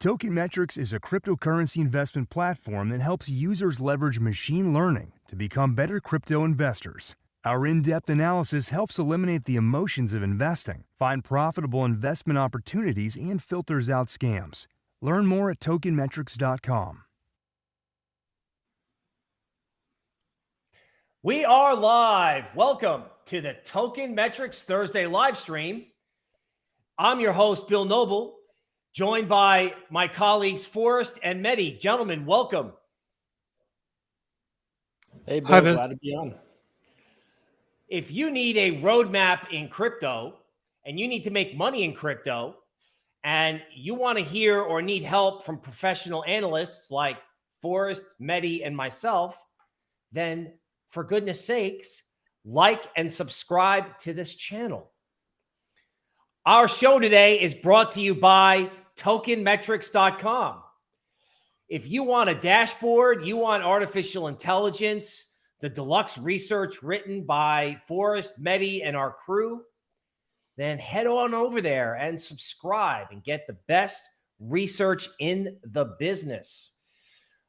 Tokenmetrics is a cryptocurrency investment platform that helps users leverage machine learning to become better crypto investors. Our in-depth analysis helps eliminate the emotions of investing, find profitable investment opportunities, and filters out scams. Learn more at tokenmetrics.com. We are live. Welcome to the Tokenmetrics Thursday live stream. I'm your host, Bill Noble, joined by my colleagues Forrest and Mehdi. Gentlemen, welcome. Hey, Bill. Hi, Bill. Glad to be on. If you need a roadmap in crypto and you need to make money in crypto and you want to hear or need help from professional analysts like Forrest, Mehdi, and myself, then for goodness sakes, like and subscribe to this channel. Our show today is brought to you by tokenmetrics.com. If you want a dashboard, you want artificial intelligence, the deluxe research written by Forrest, Mehdi, and our crew, then head on over there and subscribe and get the best research in the business.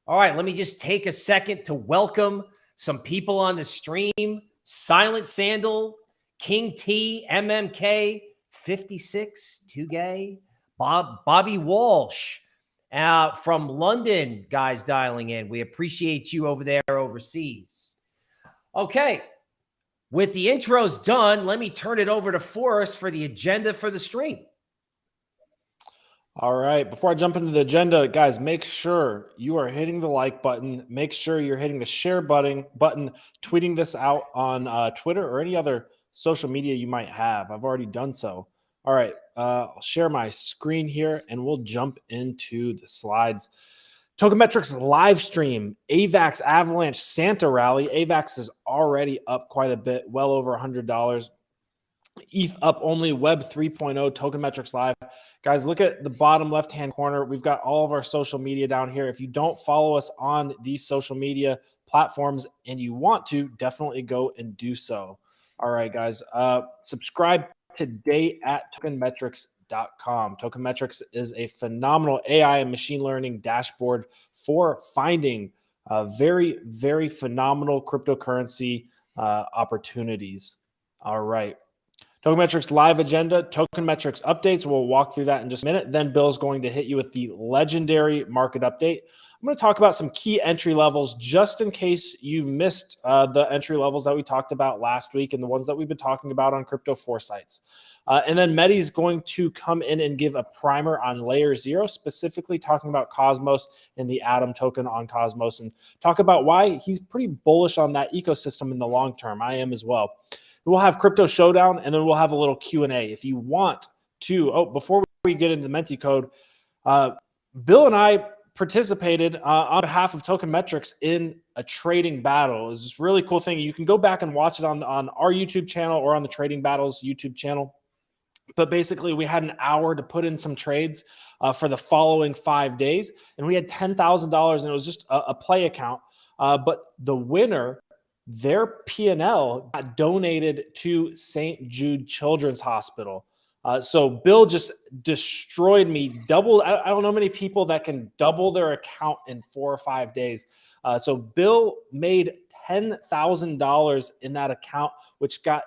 All right, let me just take a second to welcome some people on the stream. Silent Sandal, King T, MMK, 56, Tugay, Bobby Walsh from London, guys dialing in. We appreciate you over there overseas. Okay, with the intros done, let me turn it over to Forrest for the agenda for the stream. All right. Before I jump into the agenda, guys, make sure you are hitting the like button. Make sure you're hitting the share button, tweeting this out on Twitter or any other social media you might have. I've already done so. All right. I'll share my screen here and we'll jump into the slides. Tokenmetrics live stream, AVAX Avalanche Santa Rally. AVAX is already up quite a bit, well over $100. ETH up only, Web 3.0, Tokenmetrics Live. Guys, look at the bottom left-hand corner. We've got all of our social media down here. If you don't follow us on these social media platforms and you want to, definitely go and do so. All right, guys. Subscribe today at tokenmetrics.com. Tokenmetrics is a phenomenal AI and machine learning dashboard for finding very, very phenomenal cryptocurrency opportunities. All right. Tokenmetrics live agenda, Tokenmetrics updates. We'll walk through that in just a minute. Then Bill's going to hit you with the legendary market update. I'm going to talk about some key entry levels just in case you missed the entry levels that we talked about last week and the ones that we've been talking about on Crypto Foresights. And then Mehdi's going to come in and give a primer on layer 0, specifically talking about Cosmos and the Atom token on Cosmos, and talk about why he's pretty bullish on that ecosystem in the long term. I am as well. We'll have Crypto Showdown, and then we'll have a little Q&A. If you want to, before we get into the Menti code, Bill and I participated on behalf of Tokenmetrics in a trading battle. It's this really cool thing. You can go back and watch it on our YouTube channel or on the Trading Battles YouTube channel. But basically, we had an hour to put in some trades for the following 5 days, and we had $10,000, and it was just a play account. But the winner, their P&L got donated to St. Jude Children's Hospital. So Bill just destroyed me. Doubled. I don't know many people that can double their account in 4 or 5 days. So Bill made $10,000 in that account, which got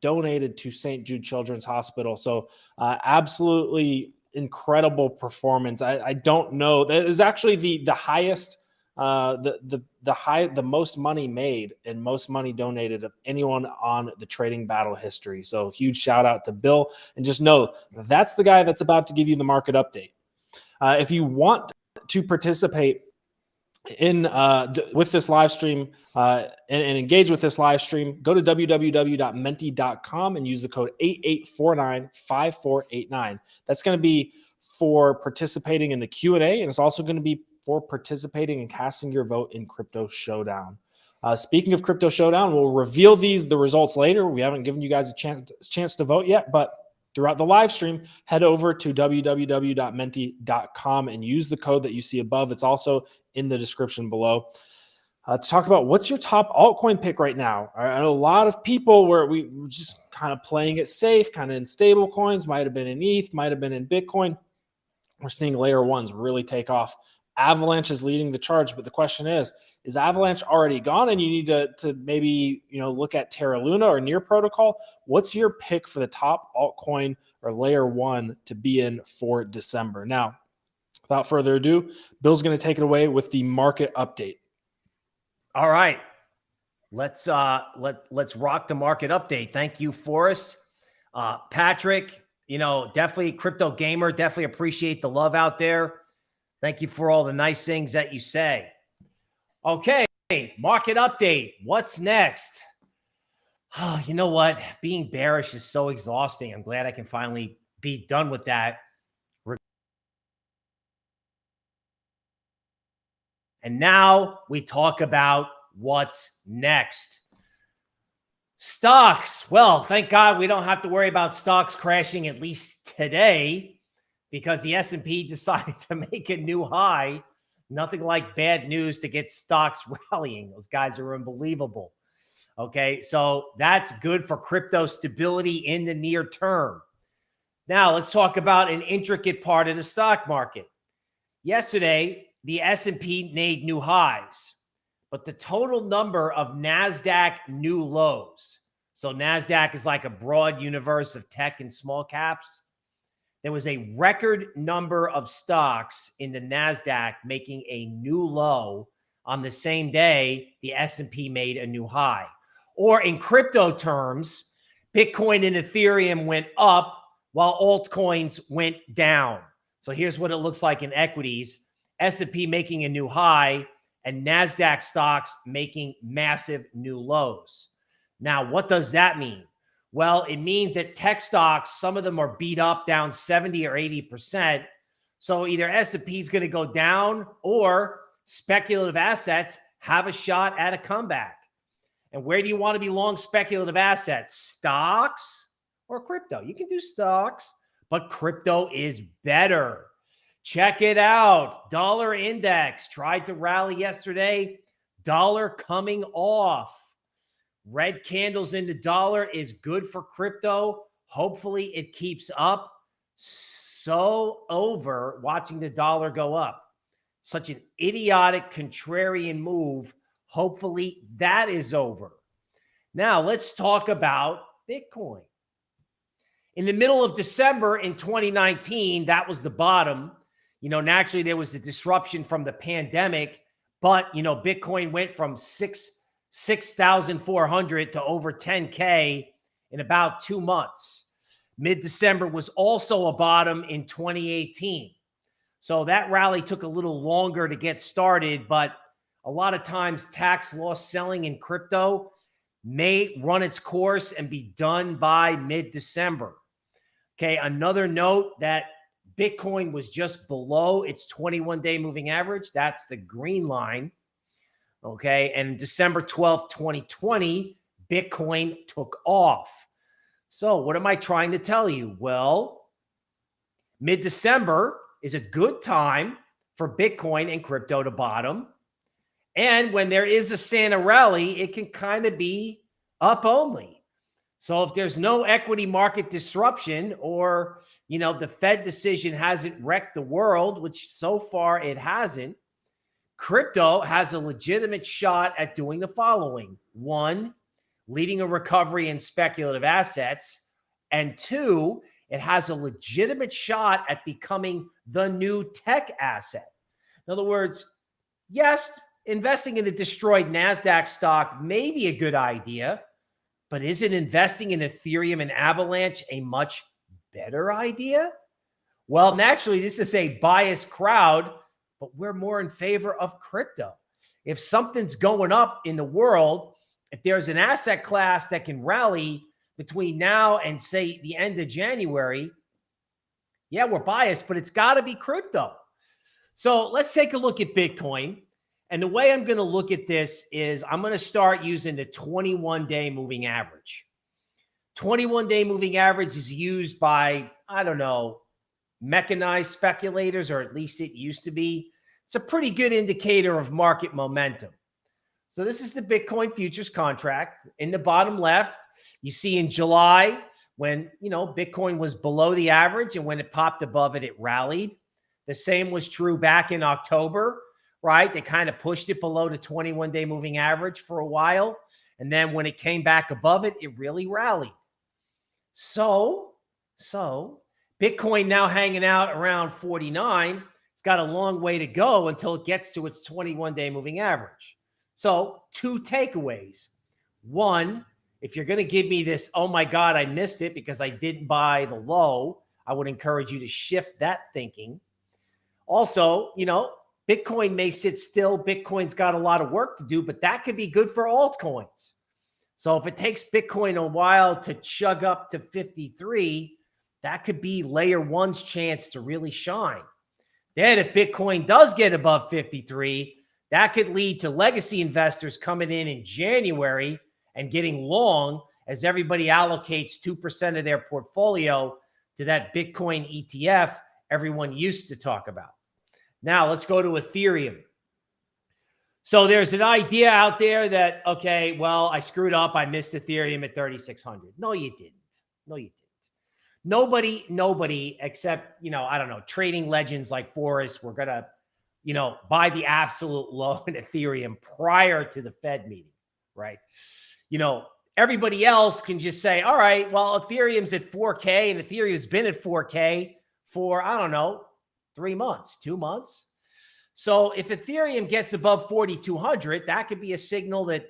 donated to St. Jude Children's Hospital. So absolutely incredible performance. I don't know. That is actually the highest. The most money made and most money donated of anyone on the trading battle history. So huge shout out to Bill, and just know that's the guy that's about to give you the market update. If you want to participate in with this live stream and engage with this live stream, go to www.menti.com and use the code 88495489. That's going to be for participating in the Q&A, and it's also going to be for participating and casting your vote in Crypto Showdown. Speaking of Crypto Showdown, we'll reveal the results later. We haven't given you guys a chance to vote yet, but throughout the live stream, head over to www.menti.com and use the code that you see above. It's also in the description below. To talk about what's your top altcoin pick right now. I know a lot of people were just kind of playing it safe, kind of in stable coins, might have been in ETH, might have been in Bitcoin. we're seeing layer ones really take off. Avalanche is leading the charge, but the question is Avalanche already gone and you need to maybe, look at Terra Luna or Near Protocol? What's your pick for the top altcoin or layer one to be in for December? Now, without further ado, Bill's going to take it away with the market update. All right. Let's rock the market update. Thank you, Forrest. Patrick, definitely crypto gamer, definitely appreciate the love out there. Thank you for all the nice things that you say. Okay, market update. What's next? Oh, you know what? Being bearish is so exhausting. I'm glad I can finally be done with that. And now we talk about what's next. Stocks. Well, thank God we don't have to worry about stocks crashing, at least today, because the S&P decided to make a new high. Nothing like bad news to get stocks rallying. Those guys are unbelievable. Okay, so that's good for crypto stability in the near term. Now, let's talk about an intricate part of the stock market. Yesterday, the S&P made new highs, but the total number of NASDAQ new lows. So NASDAQ is like a broad universe of tech and small caps. There was a record number of stocks in the NASDAQ making a new low on the same day the S&P made a new high. Or in crypto terms, Bitcoin and Ethereum went up while altcoins went down. So here's what it looks like in equities. S&P making a new high and NASDAQ stocks making massive new lows. Now, what does that mean? Well, it means that tech stocks, some of them are beat up down 70 or 80%. So either S&P is going to go down or speculative assets have a shot at a comeback. And where do you want to be long speculative assets? Stocks or crypto? You can do stocks, but crypto is better. Check it out. Dollar index tried to rally yesterday. Dollar coming off. Red candles in the dollar is good for crypto. Hopefully it keeps up. So over watching the dollar go up. Such an idiotic contrarian move. Hopefully that is over. Now let's talk about Bitcoin. In the middle of December in 2019, that was the bottom. Naturally there was a disruption from the pandemic, but, Bitcoin went from 6,400 to over 10K in about 2 months. Mid-December was also a bottom in 2018. So that rally took a little longer to get started, but a lot of times tax loss selling in crypto may run its course and be done by mid-December. Okay, another note that Bitcoin was just below its 21-day moving average. That's the green line. Okay, and December 12th, 2020, Bitcoin took off. So what am I trying to tell you? Well, mid-December is a good time for Bitcoin and crypto to bottom. And when there is a Santa rally, it can kind of be up only. So if there's no equity market disruption or, the Fed decision hasn't wrecked the world, which so far it hasn't, crypto has a legitimate shot at doing the following. 1, leading a recovery in speculative assets. And 2, it has a legitimate shot at becoming the new tech asset. In other words, yes, investing in a destroyed NASDAQ stock may be a good idea, but isn't investing in Ethereum and Avalanche a much better idea? Well, naturally, this is a biased crowd, but we're more in favor of crypto. If something's going up in the world, if there's an asset class that can rally between now and, say, the end of January, yeah, we're biased, but it's got to be crypto. So let's take a look at Bitcoin. And the way I'm going to look at this is I'm going to start using the 21-day moving average. 21-day moving average is used by, mechanized speculators, or at least it used to be. It's a pretty good indicator of market momentum. So this is the Bitcoin futures contract. In the bottom left, you see in July when, Bitcoin was below the average, and when it popped above it, it rallied. The same was true back in October, right? They kind of pushed it below the 21-day moving average for a while. And then when it came back above it, it really rallied. So Bitcoin now hanging out around 49. It's got a long way to go until it gets to its 21-day moving average. So 2 takeaways. One, if you're going to give me this, oh my God, I missed it because I didn't buy the low, I would encourage you to shift that thinking. Also, Bitcoin may sit still. Bitcoin's got a lot of work to do, but that could be good for altcoins. So if it takes Bitcoin a while to chug up to 53, that could be layer one's chance to really shine. Then if Bitcoin does get above 53, that could lead to legacy investors coming in January and getting long as everybody allocates 2% of their portfolio to that Bitcoin ETF everyone used to talk about. Now let's go to Ethereum. So there's an idea out there that, okay, well, I screwed up. I missed Ethereum at 3,600. No, you didn't. No, you didn't. Nobody except, I don't know, trading legends like Forrest were going to, buy the absolute low in Ethereum prior to the Fed meeting, right? Everybody else can just say, all right, well, Ethereum's at 4K and Ethereum's been at 4K for, I don't know, 3 months, 2 months. So if Ethereum gets above 4,200, that could be a signal that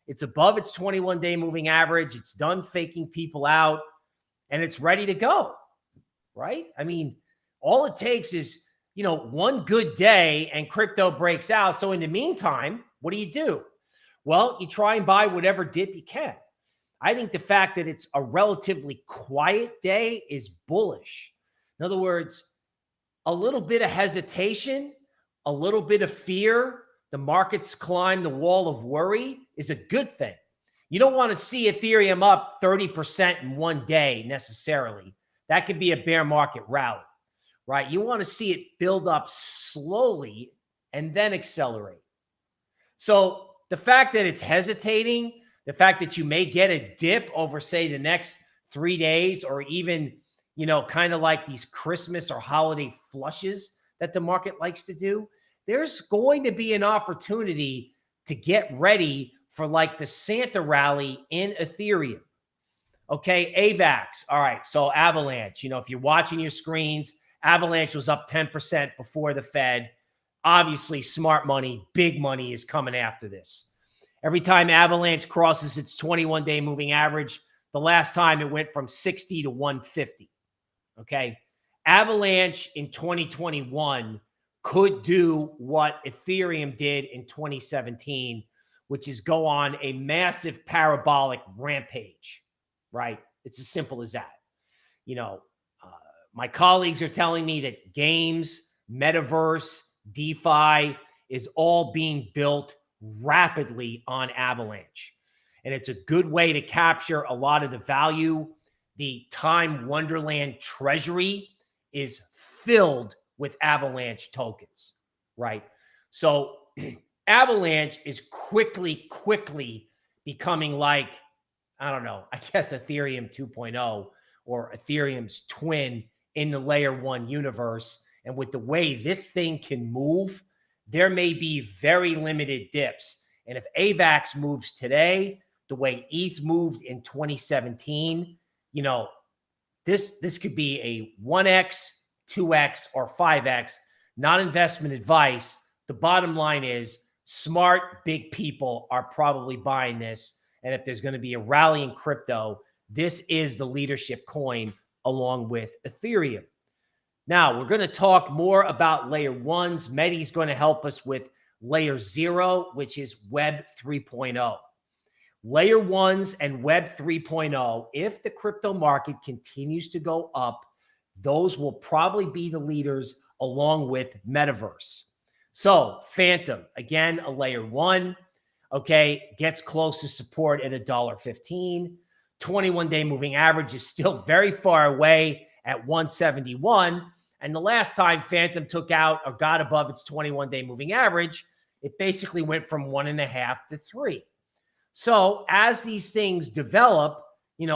it's above its 21-day moving average. It's done faking people out and it's ready to go, right? I mean, all it takes is, one good day and crypto breaks out. So in the meantime, what do? Well, you try and buy whatever dip you can. I think the fact that it's a relatively quiet day is bullish. In other words, a little bit of hesitation, a little bit of fear, the markets climb the wall of worry is a good thing. You don't want to see Ethereum up 30% in one day necessarily. That could be a bear market rally, right? You want to see it build up slowly and then accelerate. So the fact that it's hesitating, the fact that you may get a dip over, say, the next 3 days or even, kind of like these Christmas or holiday flushes that the market likes to do, there's going to be an opportunity to get ready for like the Santa rally in Ethereum. Okay, AVAX. All right, so Avalanche, if you're watching your screens, Avalanche was up 10% before the Fed. Obviously, smart money, big money is coming after this. Every time Avalanche crosses its 21-day moving average, the last time it went from 60 to 150. Okay, Avalanche in 2021 could do what Ethereum did in 2017, which is go on a massive parabolic rampage, right? It's as simple as that. My colleagues are telling me that games, metaverse, DeFi is all being built rapidly on Avalanche. And it's a good way to capture a lot of the value. The Time Wonderland treasury is filled with Avalanche tokens, right? So Avalanche is quickly becoming like, I don't know, I guess Ethereum 2.0 or Ethereum's twin in the layer one universe. And with the way this thing can move, there may be very limited dips. And if AVAX moves today, the way ETH moved in 2017, this could be a 1x, 2x, or 5x, not investment advice. The bottom line is smart, big people are probably buying this. And if there's going to be a rally in crypto, this is the leadership coin along with Ethereum. Now, we're going to talk more about layer ones. Mehdi's going to help us with layer 0, which is Web 3.0. Layer ones and Web 3.0, if the crypto market continues to go up, those will probably be the leaders along with Metaverse. So Phantom, again, a layer 1, okay, gets close to support at $1.15. 21-day moving average is still very far away at 171. And the last time Phantom took out or got above its 21-day moving average, it basically went from 1.5 to 3. So as these things develop,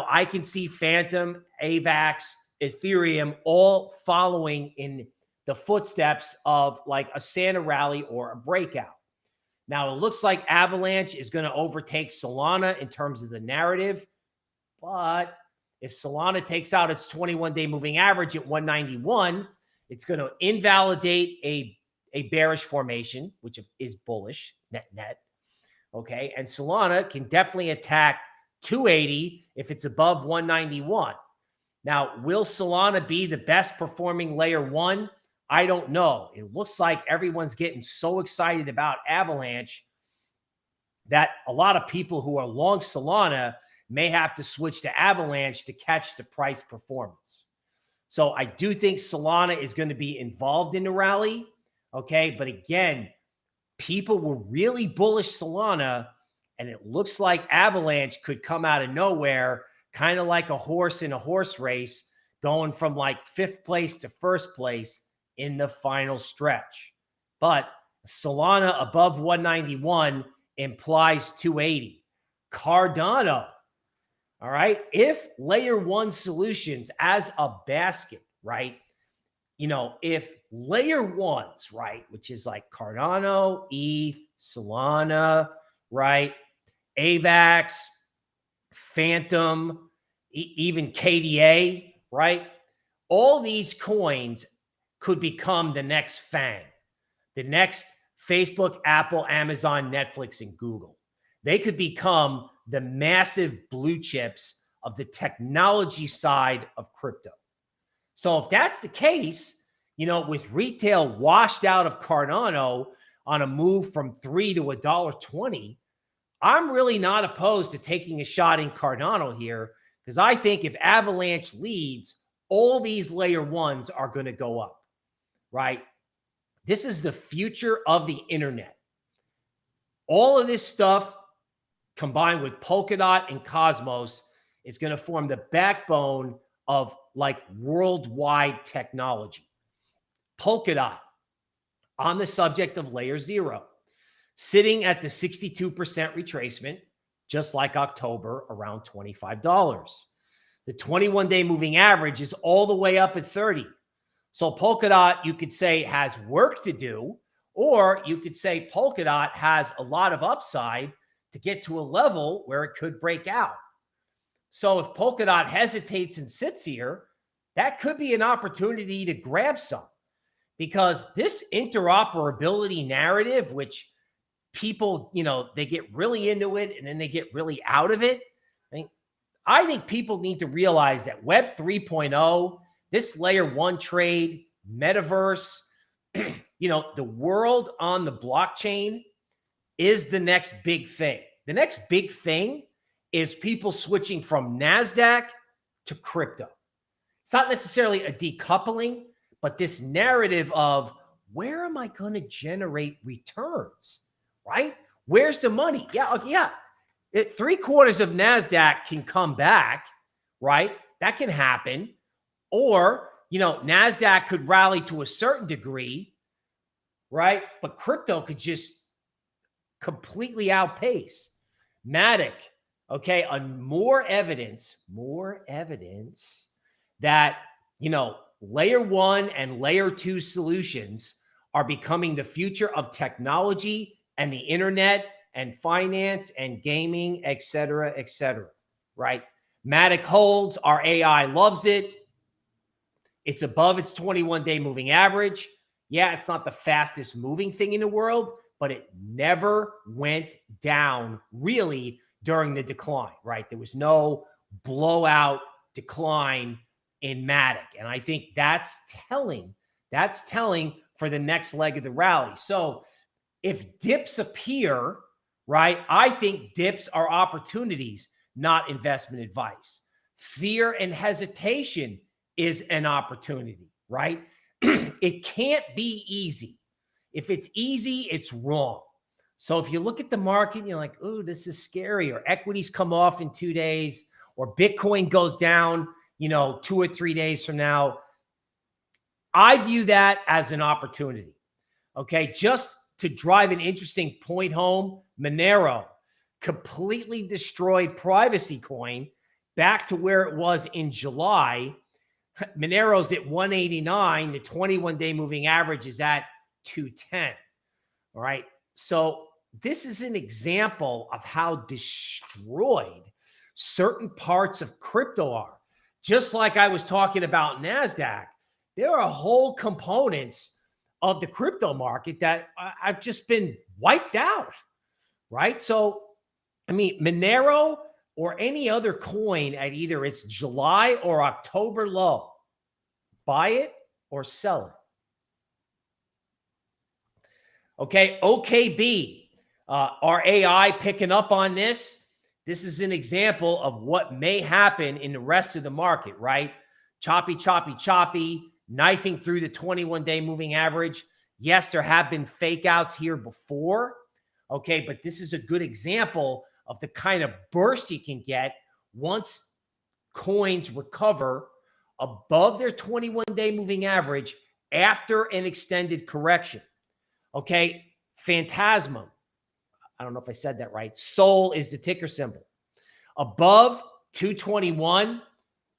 I can see Phantom, AVAX, Ethereum all following in the footsteps of like a Santa rally or a breakout. Now, it looks like Avalanche is going to overtake Solana in terms of the narrative. But if Solana takes out its 21-day moving average at 191, it's going to invalidate a bearish formation, which is bullish net. Okay. And Solana can definitely attack 280 if it's above 191. Now, will Solana be the best performing layer one? I don't know. It looks like everyone's getting so excited about Avalanche that a lot of people who are long Solana may have to switch to Avalanche to catch the price performance. So I do think Solana is going to be involved in the rally. Okay. But again, people were really bullish Solana, and it looks like Avalanche could come out of nowhere, kind of like a horse in a horse race, going from like 5th place to 1st place in the final stretch. But Solana above 191 implies 280. Cardano. All right. If layer one solutions as a basket, right? You know, if layer ones, right, which is like Cardano, ETH, Solana, right? AVAX, Phantom, even KDA, right? All these coins could become the next FANG, the next Facebook, Apple, Amazon, Netflix, and Google. They could become the massive blue chips of the technology side of crypto. So if that's the case, you know, with retail washed out of Cardano on a move from $3 to $1.20, I'm really not opposed to taking a shot in Cardano here, because I think if Avalanche leads, all these layer ones are going to go up, right? This is the future of the internet. All of this stuff combined with Polkadot and Cosmos is going to form the backbone of like worldwide technology. Polkadot, on the subject of layer zero, sitting at the 62% retracement, just like October, around $25. The 21-day moving average is all the way up at 30. So Polkadot, you could say, has work to do, or you could say Polkadot has a lot of upside to get to a level where it could break out. So if Polkadot hesitates and sits here, that could be an opportunity to grab some, because this interoperability narrative, which people, you know, they get really into it and then they get really out of it. I think people need to realize that Web 3.0, this layer one trade, metaverse, you know, the world on the blockchain is the next big thing. The next big thing is people switching from NASDAQ to crypto. It's not necessarily a decoupling, but this narrative of where am I going to generate returns, right? Where's the money? Yeah, okay, yeah. 3/4 of NASDAQ can come back, right? That can happen. Or, you know, NASDAQ could rally to a certain degree, right? But crypto could just completely outpace. Matic, okay, on more evidence that, you know, layer one and layer two solutions are becoming the future of technology and the internet and finance and gaming, et cetera, right? Matic holds, our AI loves it. It's above its 21-day moving average. Yeah, it's not the fastest moving thing in the world, but it never went down really during the decline, right? There was no blowout decline in Matic. And I think that's telling. That's telling for the next leg of the rally. So if dips appear, right, I think dips are opportunities, not investment advice. Fear and hesitation is an opportunity, right? It can't be easy. If it's easy, it's wrong. So if you look at the market and you're like, oh, this is scary, or equities come off in 2 days, or Bitcoin goes down, you know, 2 or 3 days from now, I view that as an opportunity. Okay, just to drive an interesting point home, Monero completely destroyed Privacy Coin back to where it was in July. Monero's at 189. The 21-day moving average is at 210. All right. So this is an example of how destroyed certain parts of crypto are. Just like I was talking about NASDAQ, there are whole components of the crypto market that I've just been wiped out, right? So, I mean, Monero or any other coin at either its July or October low, buy it or sell it. Okay, OKB, our AI picking up on this. This is an example of what may happen in the rest of the market, right? Choppy, choppy, choppy, knifing through the 21-day moving average. Yes, there have been fake outs here before, okay, but this is a good example of the kind of burst you can get once coins recover above their 21-day moving average after an extended correction. Okay, Phantasma. I don't know if I said that right. SOL is the ticker symbol. Above 221,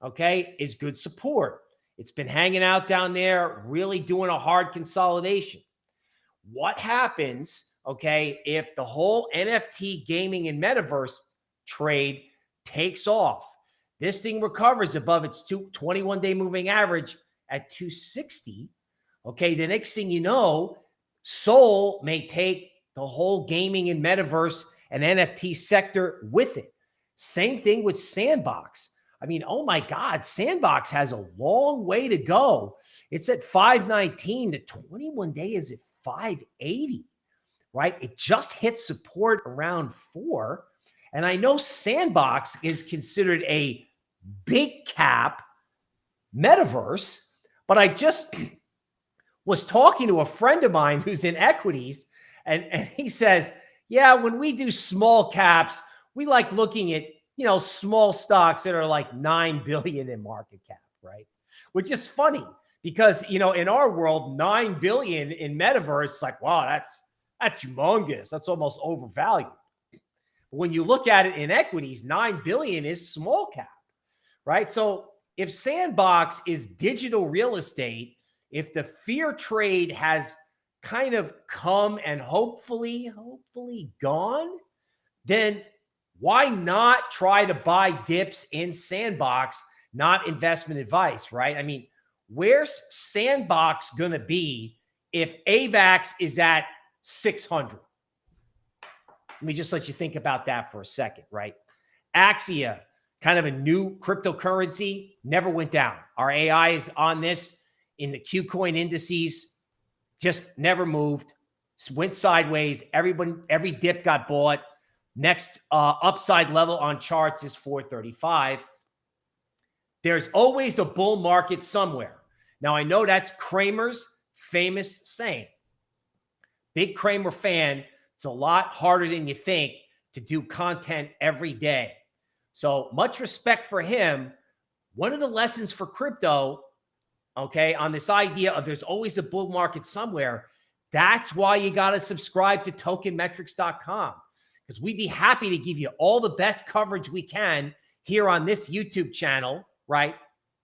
okay, is good support. It's been hanging out down there, really doing a hard consolidation. What happens, okay, if the whole NFT gaming and metaverse trade takes off? This thing recovers above its 21-day moving average at 260. Okay, the next thing you know, SOL may take the whole gaming and metaverse and NFT sector with it. Same thing with Sandbox. I mean, oh my God, Sandbox has a long way to go. It's at 519. The 21-day is at 580, right? It just hit support around 4. And I know Sandbox is considered a big cap metaverse, but I just was talking to a friend of mine who's in equities, and he says, yeah, when we do small caps, we like looking at, you know, small stocks that are like 9 billion in market cap, right? Which is funny because, you know, in our world, 9 billion in metaverse, it's like, wow, that's humongous. That's almost overvalued. But when you look at it in equities, 9 billion is small cap, right? So if Sandbox is digital real estate, if the fear trade has kind of come and hopefully gone, then why not try to buy dips in Sandbox, not investment advice, right? I mean, where's Sandbox going to be if AVAX is at 600? Let me just let you think about that for a second, right? Axia, kind of a new cryptocurrency, never went down. Our AI is on this in the Qcoin indices, just never moved, went sideways. Every dip got bought. Next upside level on charts is 435. There's always a bull market somewhere. Now, I know that's Cramer's famous saying. Big Cramer fan. It's a lot harder than you think to do content every day. So much respect for him. One of the lessons for crypto, okay, on this idea of there's always a bull market somewhere, that's why you got to subscribe to tokenmetrics.com. Because we'd be happy to give you all the best coverage we can here on this YouTube channel, right?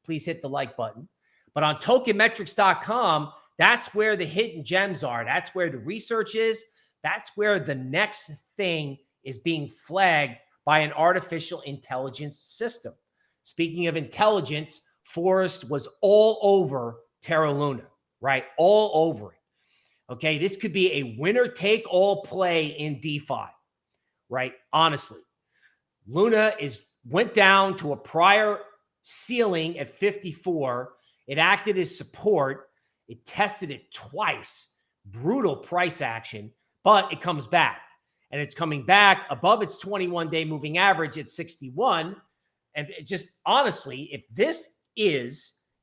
Please hit the like button. But on tokenmetrics.com, that's where the hidden gems are. That's where the research is. That's where the next thing is being flagged by an artificial intelligence system. Speaking of intelligence, Forrest was all over Terra Luna, right? All over it. Okay, this could be a winner-take-all play in DeFi. Right? Honestly, Luna went down to a prior ceiling at 54. It acted as support. It tested it twice. Brutal price action, but it comes back. And it's coming back above its 21-day moving average at 61. And it just honestly,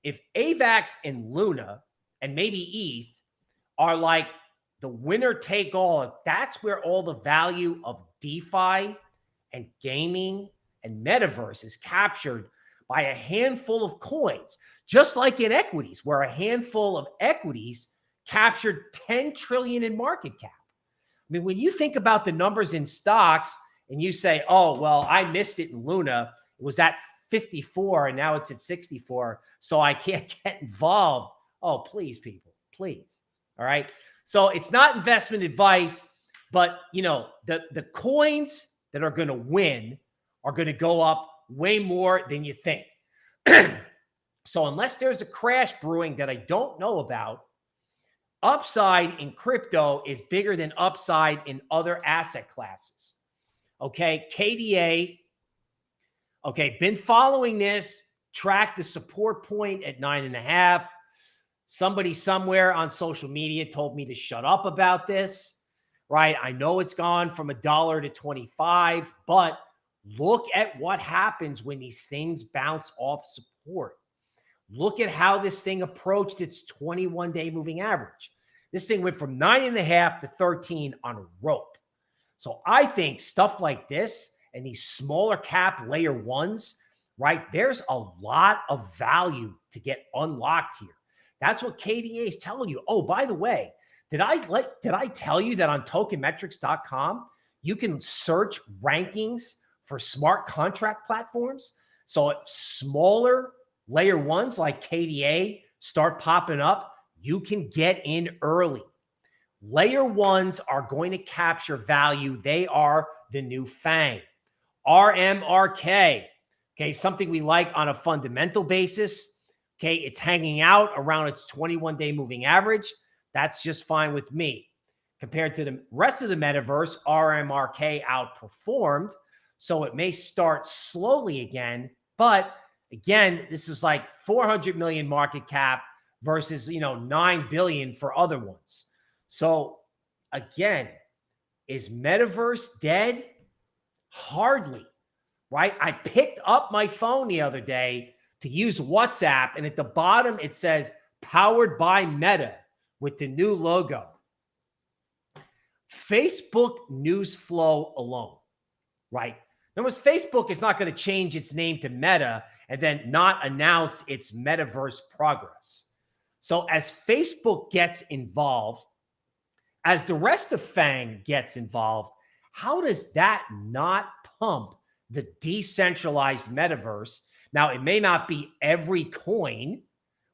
if AVAX and Luna and maybe ETH are like the winner take all, that's where all the value of DeFi and gaming and metaverse is captured by a handful of coins, just like in equities, where a handful of equities captured 10 trillion in market cap. I mean, when you think about the numbers in stocks and you say, oh, well, I missed it in Luna, it was at 54 and now it's at 64. So I can't get involved. Oh, please, people, please. All right. So it's not investment advice, but the coins that are going to win are going to go up way more than you think. So unless there's a crash brewing that I don't know about, upside in crypto is bigger than upside in other asset classes. Okay, KDA. Okay, been following this, track the support point at 9.5. Somebody somewhere on social media told me to shut up about this, right? I know it's gone from $1 to 25, but look at what happens when these things bounce off support. Look at how this thing approached its 21-day moving average. This thing went from 9.5 to 13 on a rope. So I think stuff like this and these smaller cap layer ones, right? There's a lot of value to get unlocked here. That's what KDA is telling you. Oh, by the way, did I tell you that on tokenmetrics.com, you can search rankings for smart contract platforms? So if smaller layer ones like KDA start popping up, you can get in early. Layer ones are going to capture value. They are the new FANG. RMRK, okay, something we like on a fundamental basis. Okay, it's hanging out around its 21-day moving average. That's just fine with me. Compared to the rest of the metaverse, RMRK outperformed, so it may start slowly again. But again, this is like 400 million market cap versus 9 billion for other ones. So again, is metaverse dead? Hardly, right? I picked up my phone the other day to use WhatsApp, and at the bottom it says powered by Meta with the new logo. Facebook news flow alone, right? In other words, Facebook is not going to change its name to Meta and then not announce its metaverse progress. So as Facebook gets involved, as the rest of FANG gets involved, how does that not pump the decentralized metaverse? Now, it may not be every coin,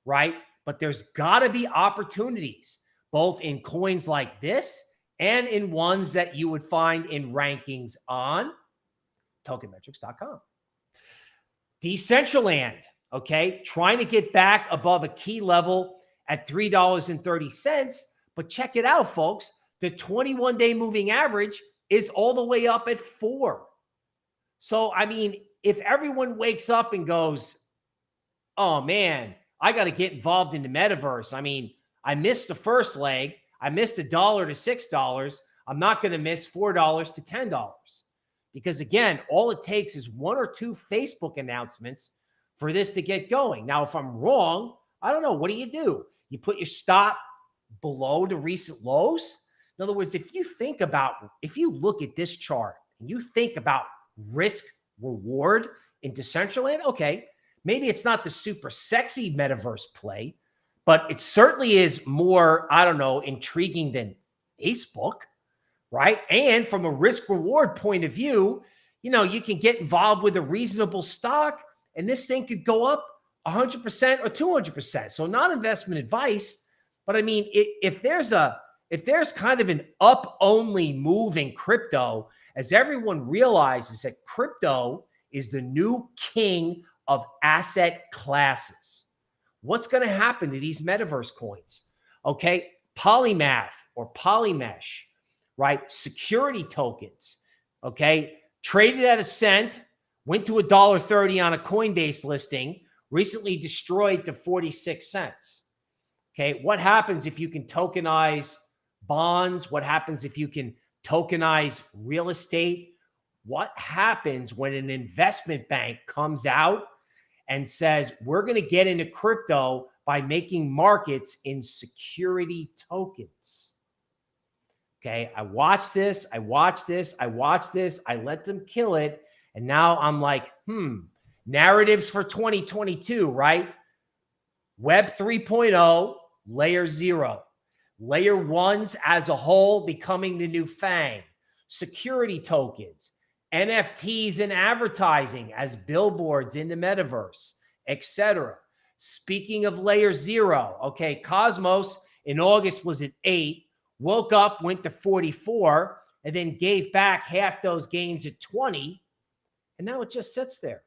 right? But there's got to be opportunities, both in coins like this and in ones that you would find in rankings on tokenmetrics.com. Decentraland, okay, trying to get back above a key level at $3.30. But check it out, folks. The 21-day moving average is all the way up at 4. So, I mean, if everyone wakes up and goes, oh, man, I got to get involved in the metaverse. I mean, I missed the first leg. I missed $1 to $6. I'm not going to miss $4 to $10. Because, again, all it takes is 1 or 2 Facebook announcements for this to get going. Now, if I'm wrong, I don't know. What do? You put your stop below the recent lows? In other words, if you look at this chart and you think about risk reward in Decentraland, okay, maybe it's not the super sexy metaverse play, but it certainly is more, I don't know, intriguing than Facebook, right? And from a risk reward point of view, you can get involved with a reasonable stock and this thing could go up 100% or 200%. So not investment advice, but I mean, if there's kind of an up-only move in crypto, as everyone realizes that crypto is the new king of asset classes, what's going to happen to these metaverse coins? Okay, Polymath or Polymesh, right? Security tokens, okay? Traded at a cent, went to $1.30 on a Coinbase listing, recently destroyed to 46 cents. Okay, what happens if you can tokenize bonds? What happens if you can tokenize real estate? What happens when an investment bank comes out and says, we're going to get into crypto by making markets in security tokens? Okay, I watched this, I let them kill it. And now I'm like, narratives for 2022, right? Web 3.0, layer 0. Layer 1s as a whole becoming the new FANG. Security tokens, NFTs and advertising as billboards in the metaverse, etc. Speaking of layer 0, okay, Cosmos in August was at 8, woke up, went to 44, and then gave back half those gains at 20, and now it just sits there.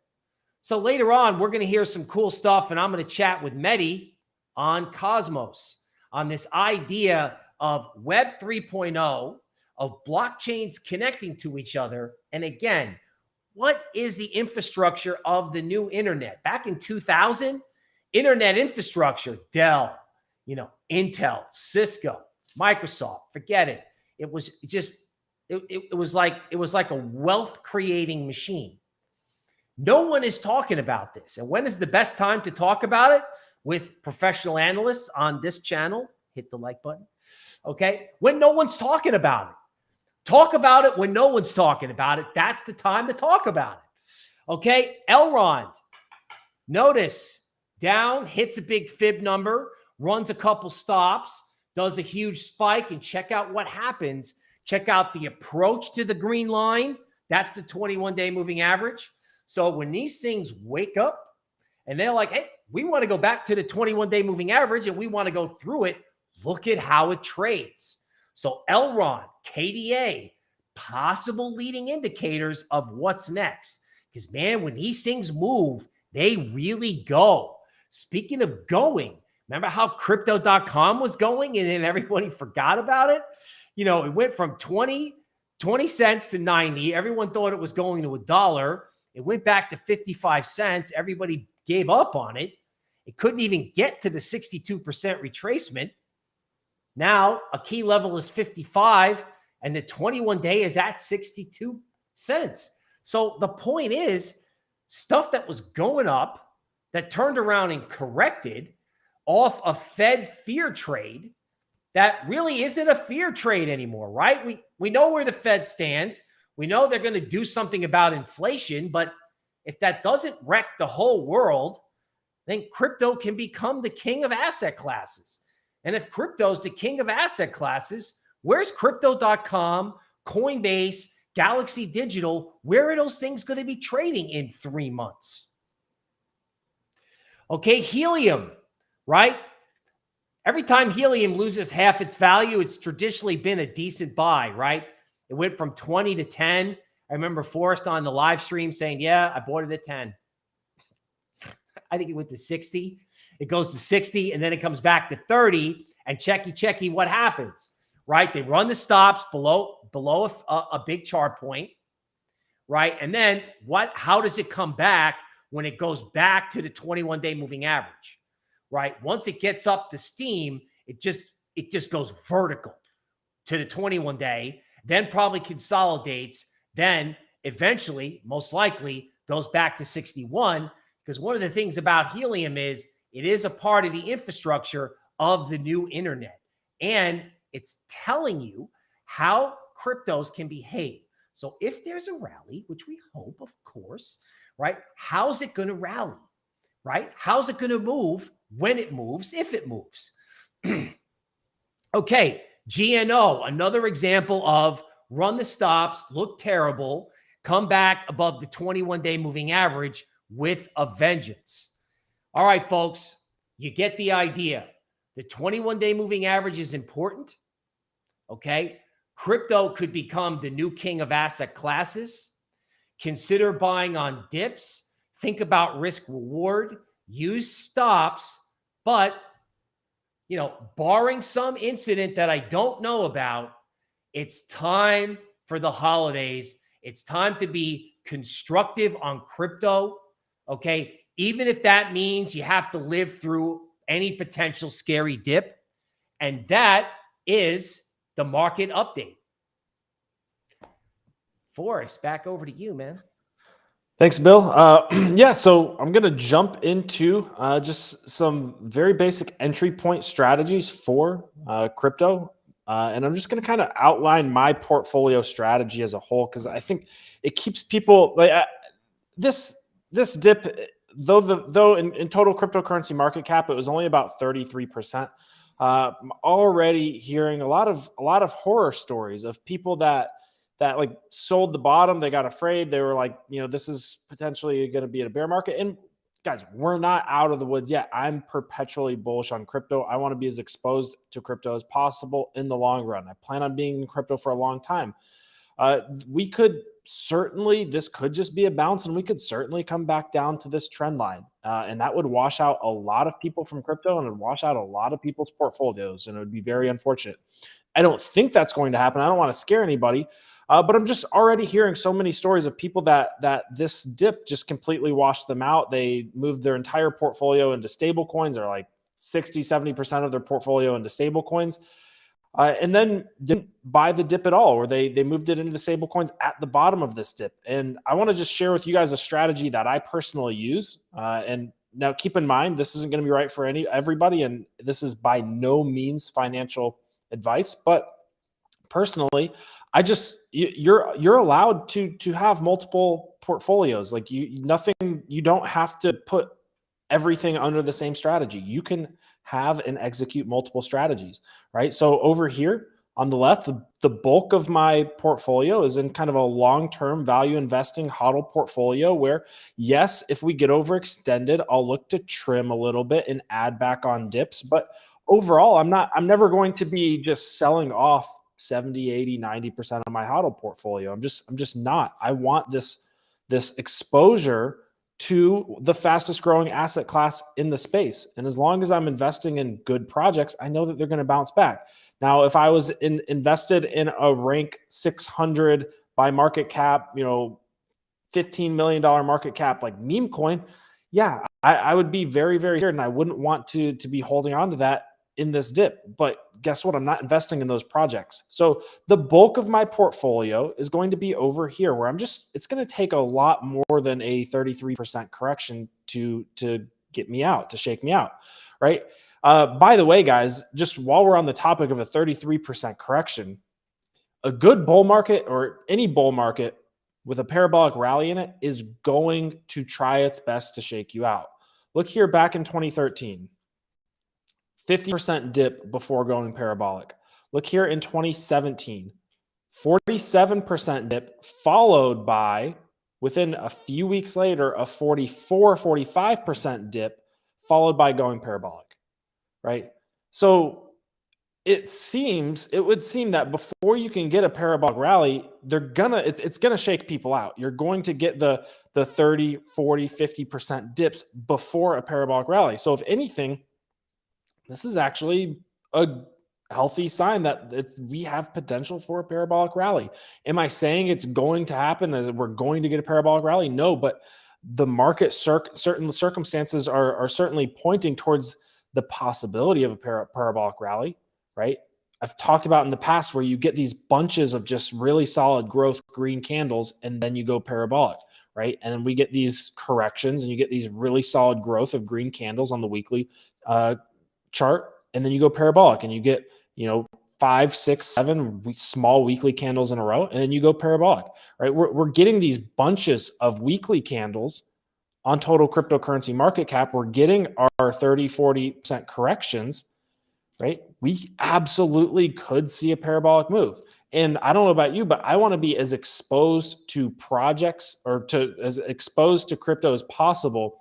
So later on, we're going to hear some cool stuff, and I'm going to chat with Mehdi on Cosmos, on this idea of Web 3.0, of blockchains connecting to each other. And again, what is the infrastructure of the new internet? Back in 2000, internet infrastructure, Dell, Intel, Cisco, Microsoft, forget it. It was just, it was like a wealth creating machine. No one is talking about this. And when is the best time to talk about it? With professional analysts on this channel. Hit the like button. Okay. When no one's talking about it. Talk about it when no one's talking about it. That's the time to talk about it. Okay. Elrond. Notice down, hits a big fib number, runs a couple stops, does a huge spike, and check out what happens. Check out the approach to the green line. That's the 21-day moving average. So when these things wake up and they're like, hey, we want to go back to the 21-day moving average and we want to go through it, look at how it trades. So Elrond, KDA, possible leading indicators of what's next. Because, man, when these things move, they really go. Speaking of going, remember how crypto.com was going and then everybody forgot about it? It went from 20 cents to 90. Everyone thought it was going to $1. It went back to 55 cents. Everybody gave up on it. It couldn't even get to the 62% retracement. Now, a key level is 55, and the 21-day is at 62 cents. So the point is, stuff that was going up that turned around and corrected off a Fed fear trade that really isn't a fear trade anymore, right? We know where the Fed stands. We know they're going to do something about inflation, but if that doesn't wreck the whole world, then crypto can become the king of asset classes. And if crypto is the king of asset classes, where's crypto.com, Coinbase, Galaxy Digital? Where are those things going to be trading in 3 months? Okay, helium, right? Every time helium loses half its value, it's traditionally been a decent buy, right? It went from 20 to 10. I remember Forrest on the live stream saying, yeah, I bought it at 10. I think it went to 60. It goes to 60, and then it comes back to 30. And checky, what happens, right? They run the stops below a big chart point, right? And then how does it come back when it goes back to the 21-day moving average, right? Once it gets up to steam, it just goes vertical to the 21-day, then probably consolidates, then eventually, most likely, goes back to 61. Because one of the things about helium is it is a part of the infrastructure of the new internet. And it's telling you how cryptos can behave. So if there's a rally, which we hope, of course, right? How's it going to rally, right? How's it going to move when it moves, if it moves? Okay, GNO, another example of run the stops, look terrible, come back above the 21-day moving average with a vengeance. All right, folks, you get the idea. The 21-day moving average is important, okay? Crypto could become the new king of asset classes. Consider buying on dips. Think about risk reward. Use stops. But, barring some incident that I don't know about, it's time for the holidays. It's time to be constructive on crypto, okay? Even if that means you have to live through any potential scary dip. And that is the market update. Forrest, back over to you, man. Thanks, Bill. Yeah, so I'm going to jump into just some very basic entry point strategies for crypto. And I'm just going to kind of outline my portfolio strategy as a whole, because I think it keeps people like this dip, though in total cryptocurrency market cap, it was only about 33%. I'm already hearing a lot of horror stories of people that that like sold the bottom. They got afraid. They were like, this is potentially going to be in a bear market. And guys, we're not out of the woods yet. I'm perpetually bullish on crypto. I want to be as exposed to crypto as possible in the long run. I plan on being in crypto for a long time. This could just be a bounce, and we could certainly come back down to this trend line. And that would wash out a lot of people from crypto, and it would wash out a lot of people's portfolios, and it would be very unfortunate. I don't think that's going to happen. I don't want to scare anybody, but I'm just already hearing so many stories of people that this dip just completely washed them out. They moved their entire portfolio into stable coins, or like 60, 70% of their portfolio into stable coins. And then didn't buy the dip at all, or they moved it into the stable coins at the bottom of this dip. And I want to just share with you guys a strategy that I personally use. And now keep in mind, this isn't going to be right for everybody, and this is by no means financial advice. But personally, you're allowed to have multiple portfolios. Like you don't have to put everything under the same strategy. You can have and execute multiple strategies, right? So over here on the left, the bulk of my portfolio is in kind of a long-term value investing HODL portfolio where, yes, if we get overextended, I'll look to trim a little bit and add back on dips. But overall, I'm never going to be just selling off 70, 80, 90% of my HODL portfolio. I'm just not. I want this exposure to the fastest growing asset class in the space. And as long as I'm investing in good projects, I know that they're going to bounce back. Now, if I was invested in a rank 600 by market cap, $15 million market cap, like meme coin, yeah, I would be very, very scared, and I wouldn't want to be holding on to that in this dip. But guess what? I'm not investing in those projects. So the bulk of my portfolio is going to be over here where it's going to take a lot more than a 33% correction to get me out, to shake me out, right? By the way, guys, just while we're on the topic of a 33% correction, a good bull market, or any bull market with a parabolic rally in it, is going to try its best to shake you out. Look here back in 2013. 50% dip before going parabolic. Look here in 2017, 47% dip, followed by, within a few weeks later, a 45% dip, followed by going parabolic, right? So it would seem that before you can get a parabolic rally, it's gonna shake people out. You're going to get the 30, 40, 50% dips before a parabolic rally. So if anything, this is actually a healthy sign that we have potential for a parabolic rally. Am I saying it's going to happen, that we're going to get a parabolic rally? No, but the market certain circumstances are certainly pointing towards the possibility of a parabolic rally, right? I've talked about in the past where you get these bunches of just really solid growth green candles, and then you go parabolic, right? And then we get these corrections, and you get these really solid growth of green candles on the weekly chart, and then you go parabolic, and you get 5, 6, 7 small weekly candles in a row, and then you go parabolic, right? We're getting these bunches of weekly candles on total cryptocurrency market cap. We're getting our 30, 40% corrections, right? We absolutely could see a parabolic move. And I don't know about you, but I want to be as exposed to projects, or as exposed to crypto as possible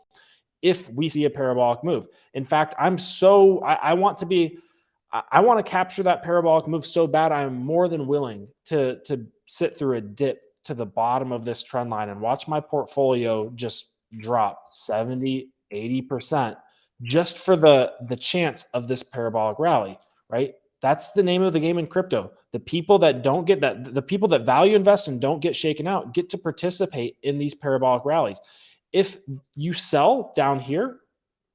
if we see a parabolic move. In fact, I want to capture that parabolic move so bad, I'm more than willing to sit through a dip to the bottom of this trend line and watch my portfolio just drop 70, 80% just for the chance of this parabolic rally, right? That's the name of the game in crypto. The people that don't get that, the people that value invest and don't get shaken out, get to participate in these parabolic rallies. If you sell down here,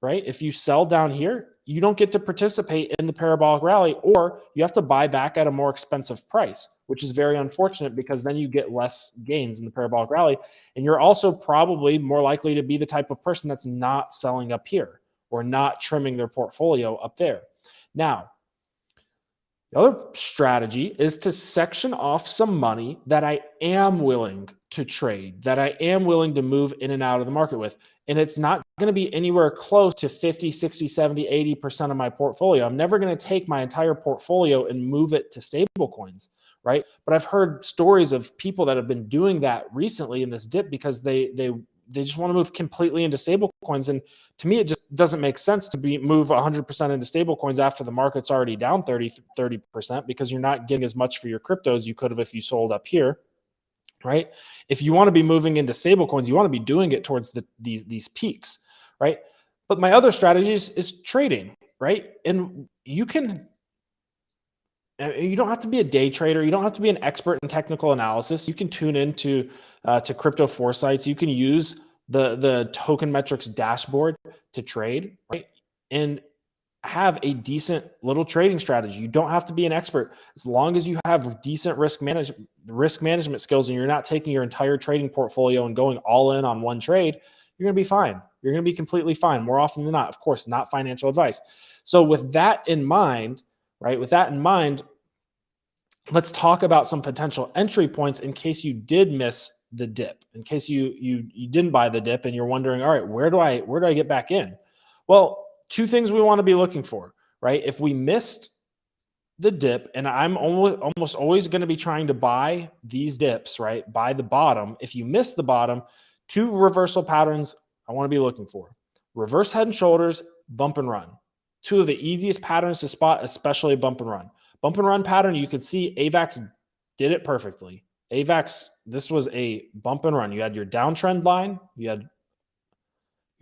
right? If you sell down here, you don't get to participate in the parabolic rally, or you have to buy back at a more expensive price, which is very unfortunate, because then you get less gains in the parabolic rally. And you're also probably more likely to be the type of person that's not selling up here, or not trimming their portfolio up there. Now, the other strategy is to section off some money that I am willing to trade, that I am willing to move in and out of the market with. And it's not going to be anywhere close to 50, 60, 70, 80% of my portfolio. I'm never going to take my entire portfolio and move it to stable coins, right? But I've heard stories of people that have been doing that recently in this dip because they just want to move completely into stable coins. And to me, it just doesn't make sense to move 100% into stable coins after the market's already down 30%, because you're not getting as much for your crypto as you could have if you sold up here. Right? If you want to be moving into stable coins, you want to be doing it towards these peaks, right? But my other strategy is trading, right? And you don't have to be a day trader. You don't have to be an expert in technical analysis. You can tune into to Crypto Foresights. You can use the Token Metrics dashboard to trade, right? And have a decent little trading strategy. You don't have to be an expert. As long as you have decent risk management skills and you're not taking your entire trading portfolio and going all in on one trade, you're going to be fine. You're going to be completely fine more often than not. Of course, not financial advice. So with that in mind, right? With that in mind, let's talk about some potential entry points in case you did miss the dip, in case you didn't buy the dip and you're wondering, all right, where do I get back in? Well, two things we want to be looking for, right? If we missed the dip, and I'm almost always going to be trying to buy these dips, right? Buy the bottom. If you miss the bottom, two reversal patterns I want to be looking for. Reverse head and shoulders, bump and run. Two of the easiest patterns to spot, especially bump and run. Bump and run pattern, you could see AVAX did it perfectly. AVAX, this was a bump and run. You had your downtrend line. Your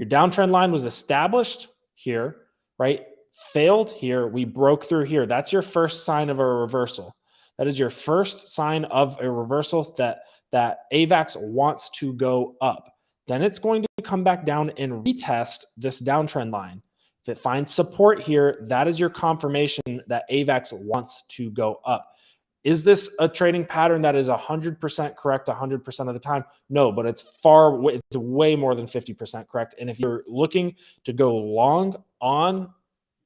downtrend line was established here, right? Failed here. We broke through here. That's your first sign of a reversal. That is your first sign of a reversal that AVAX wants to go up. Then it's going to come back down and retest this downtrend line. If it finds support here, that is your confirmation that AVAX wants to go up. Is this a trading pattern that is 100% correct 100% of the time? No, but it's way more than 50% correct. And if you're looking to go long on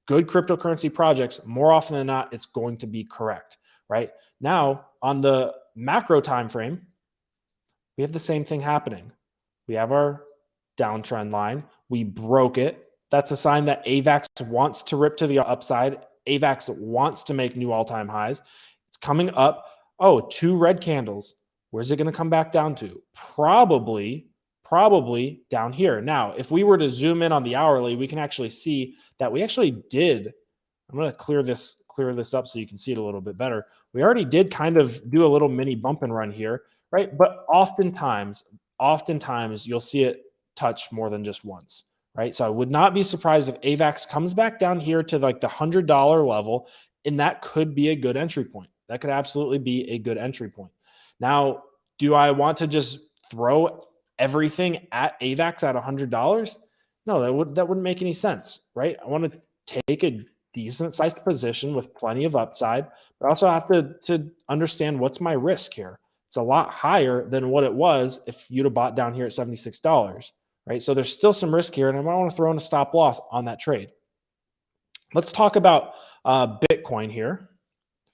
good cryptocurrency projects, more often than not, it's going to be correct, right? Now, on the macro time frame, we have the same thing happening. We have our downtrend line. We broke it. That's a sign that AVAX wants to rip to the upside. AVAX wants to make new all-time highs. It's coming up. Oh, two red candles. Where's it going to come back down to? Probably down here. Now, if we were to zoom in on the hourly, we can actually see that we actually did. I'm going to clear this up so you can see it a little bit better. We already did kind of do a little mini bump and run here, right? But oftentimes you'll see it touch more than just once, right? So I would not be surprised if AVAX comes back down here to like the $100 level, and that could be a good entry point. That could absolutely be a good entry point. Now, do I want to just throw everything at AVAX at $100? No, that wouldn't make any sense, right? I want to take a decent sized position with plenty of upside, but I also have to understand what's my risk here. It's a lot higher than what it was if you'd have bought down here at $76, right? So there's still some risk here, and I might want to throw in a stop loss on that trade. Let's talk about Bitcoin here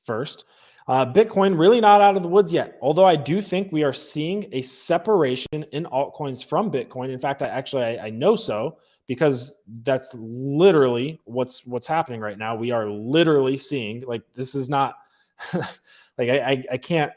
first. Bitcoin really not out of the woods yet, although I do think we are seeing a separation in altcoins from Bitcoin. In fact, I know so, because that's literally what's happening right now. We are literally seeing, like, this is not like I can't,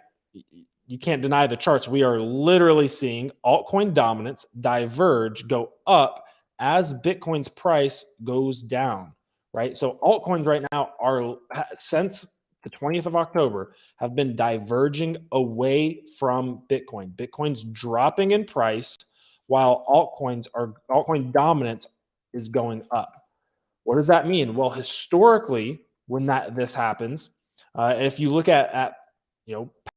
you can't deny the charts. We are literally seeing altcoin dominance diverge, go up as Bitcoin's price goes down, right? So altcoins right now are, since the 20th of October, have been diverging away from Bitcoin. Bitcoin's dropping in price while altcoin dominance is going up. What does that mean? Well, historically, when this happens, if you look at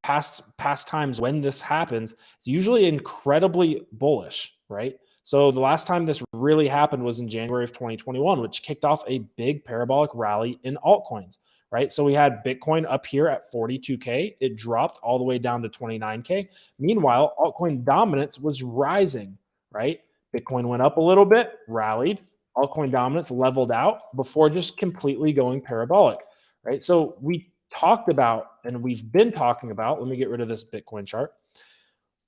past times when this happens, it's usually incredibly bullish, right? So the last time this really happened was in January of 2021, which kicked off a big parabolic rally in altcoins, right? So we had Bitcoin up here at 42K. It dropped all the way down to 29K. Meanwhile, altcoin dominance was rising, right? Bitcoin went up a little bit, rallied. Altcoin dominance leveled out before just completely going parabolic, right? So we talked about, and we've been talking about, let me get rid of this Bitcoin chart.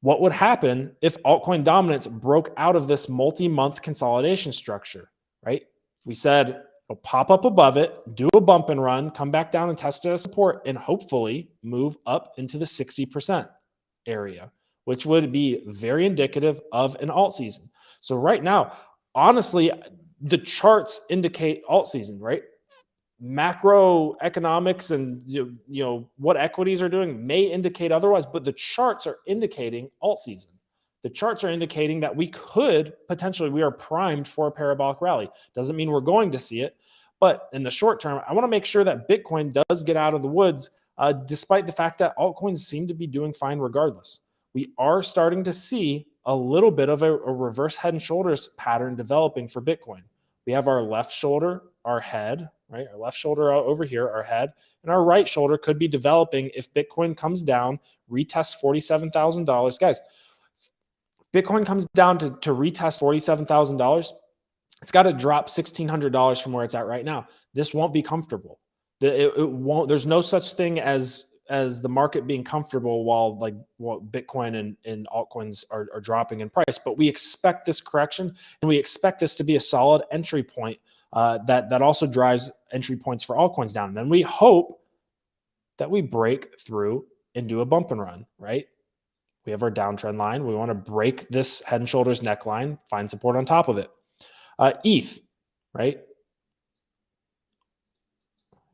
What would happen if altcoin dominance broke out of this multi-month consolidation structure, right? We said it'll pop up above it, do a bump and run, come back down and test it as support, and hopefully move up into the 60% area, which would be very indicative of an alt season. So right now, honestly, the charts indicate alt season, right? Macroeconomics and what equities are doing may indicate otherwise, but the charts are indicating alt season. The charts are indicating that we are primed for a parabolic rally. Doesn't mean we're going to see it, but in the short term, I want to make sure that Bitcoin does get out of the woods, despite the fact that altcoins seem to be doing fine regardless. We are starting to see a little bit of a reverse head and shoulders pattern developing for Bitcoin. We have our left shoulder, our head, right? Our left shoulder out over here, our head, and our right shoulder could be developing if Bitcoin comes down, retests $47,000. Guys, Bitcoin comes down to retest $47,000. It's got to drop $1,600 from where it's at right now. This won't be comfortable. It won't. There's no such thing as the market being comfortable while Bitcoin and altcoins are dropping in price. But we expect this correction, and we expect this to be a solid entry point that also drives entry points for altcoins down. And then we hope that we break through and do a bump and run, right? We have our downtrend line. We want to break this head and shoulders neckline, find support on top of it. ETH, right?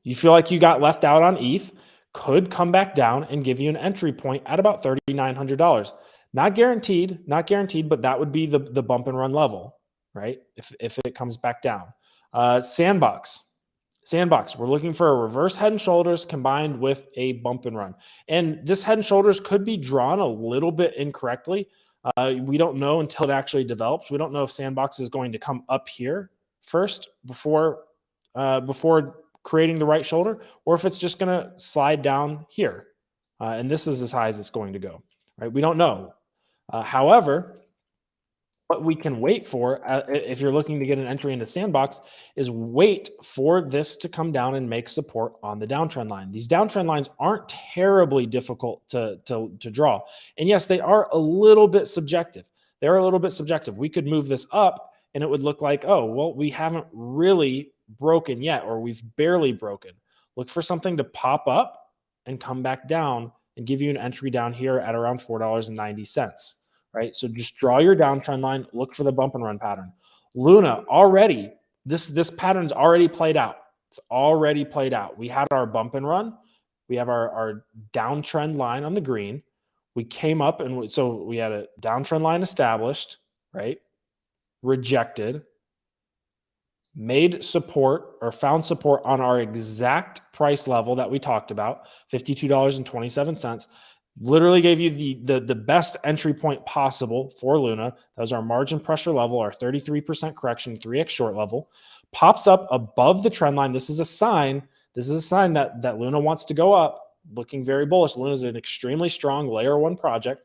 You feel like you got left out on ETH, could come back down and give you an entry point at about $3,900. Not guaranteed, but that would be the bump and run level, right? If it comes back down. Sandbox, we're looking for a reverse head and shoulders combined with a bump and run. And this head and shoulders could be drawn a little bit incorrectly. We don't know until it actually develops. We don't know if Sandbox is going to come up here first before creating the right shoulder, or if it's just going to slide down here. And this is as high as it's going to go, right? We don't know. However, what we can wait for, if you're looking to get an entry into Sandbox, is wait for this to come down and make support on the downtrend line. These downtrend lines aren't terribly difficult to draw. And yes, they are a little bit subjective. We could move this up and it would look like, oh, well, we haven't really broken yet, or we've barely broken. Look for something to pop up and come back down and give you an entry down here at around $4.90. Right? So just draw your downtrend line, look for the bump and run pattern. Luna already, this pattern's already played out. It's already played out. We had our bump and run. We have our downtrend line on the green. We came up and so we had a downtrend line established, right? Rejected, made support or found support on our exact price level that we talked about, $52.27. Literally gave you the best entry point possible for Luna. That was our margin pressure level, our 33% correction, 3x short level. Pops up above the trend line. This is a sign. That Luna wants to go up, looking very bullish. Luna is an extremely strong layer one project.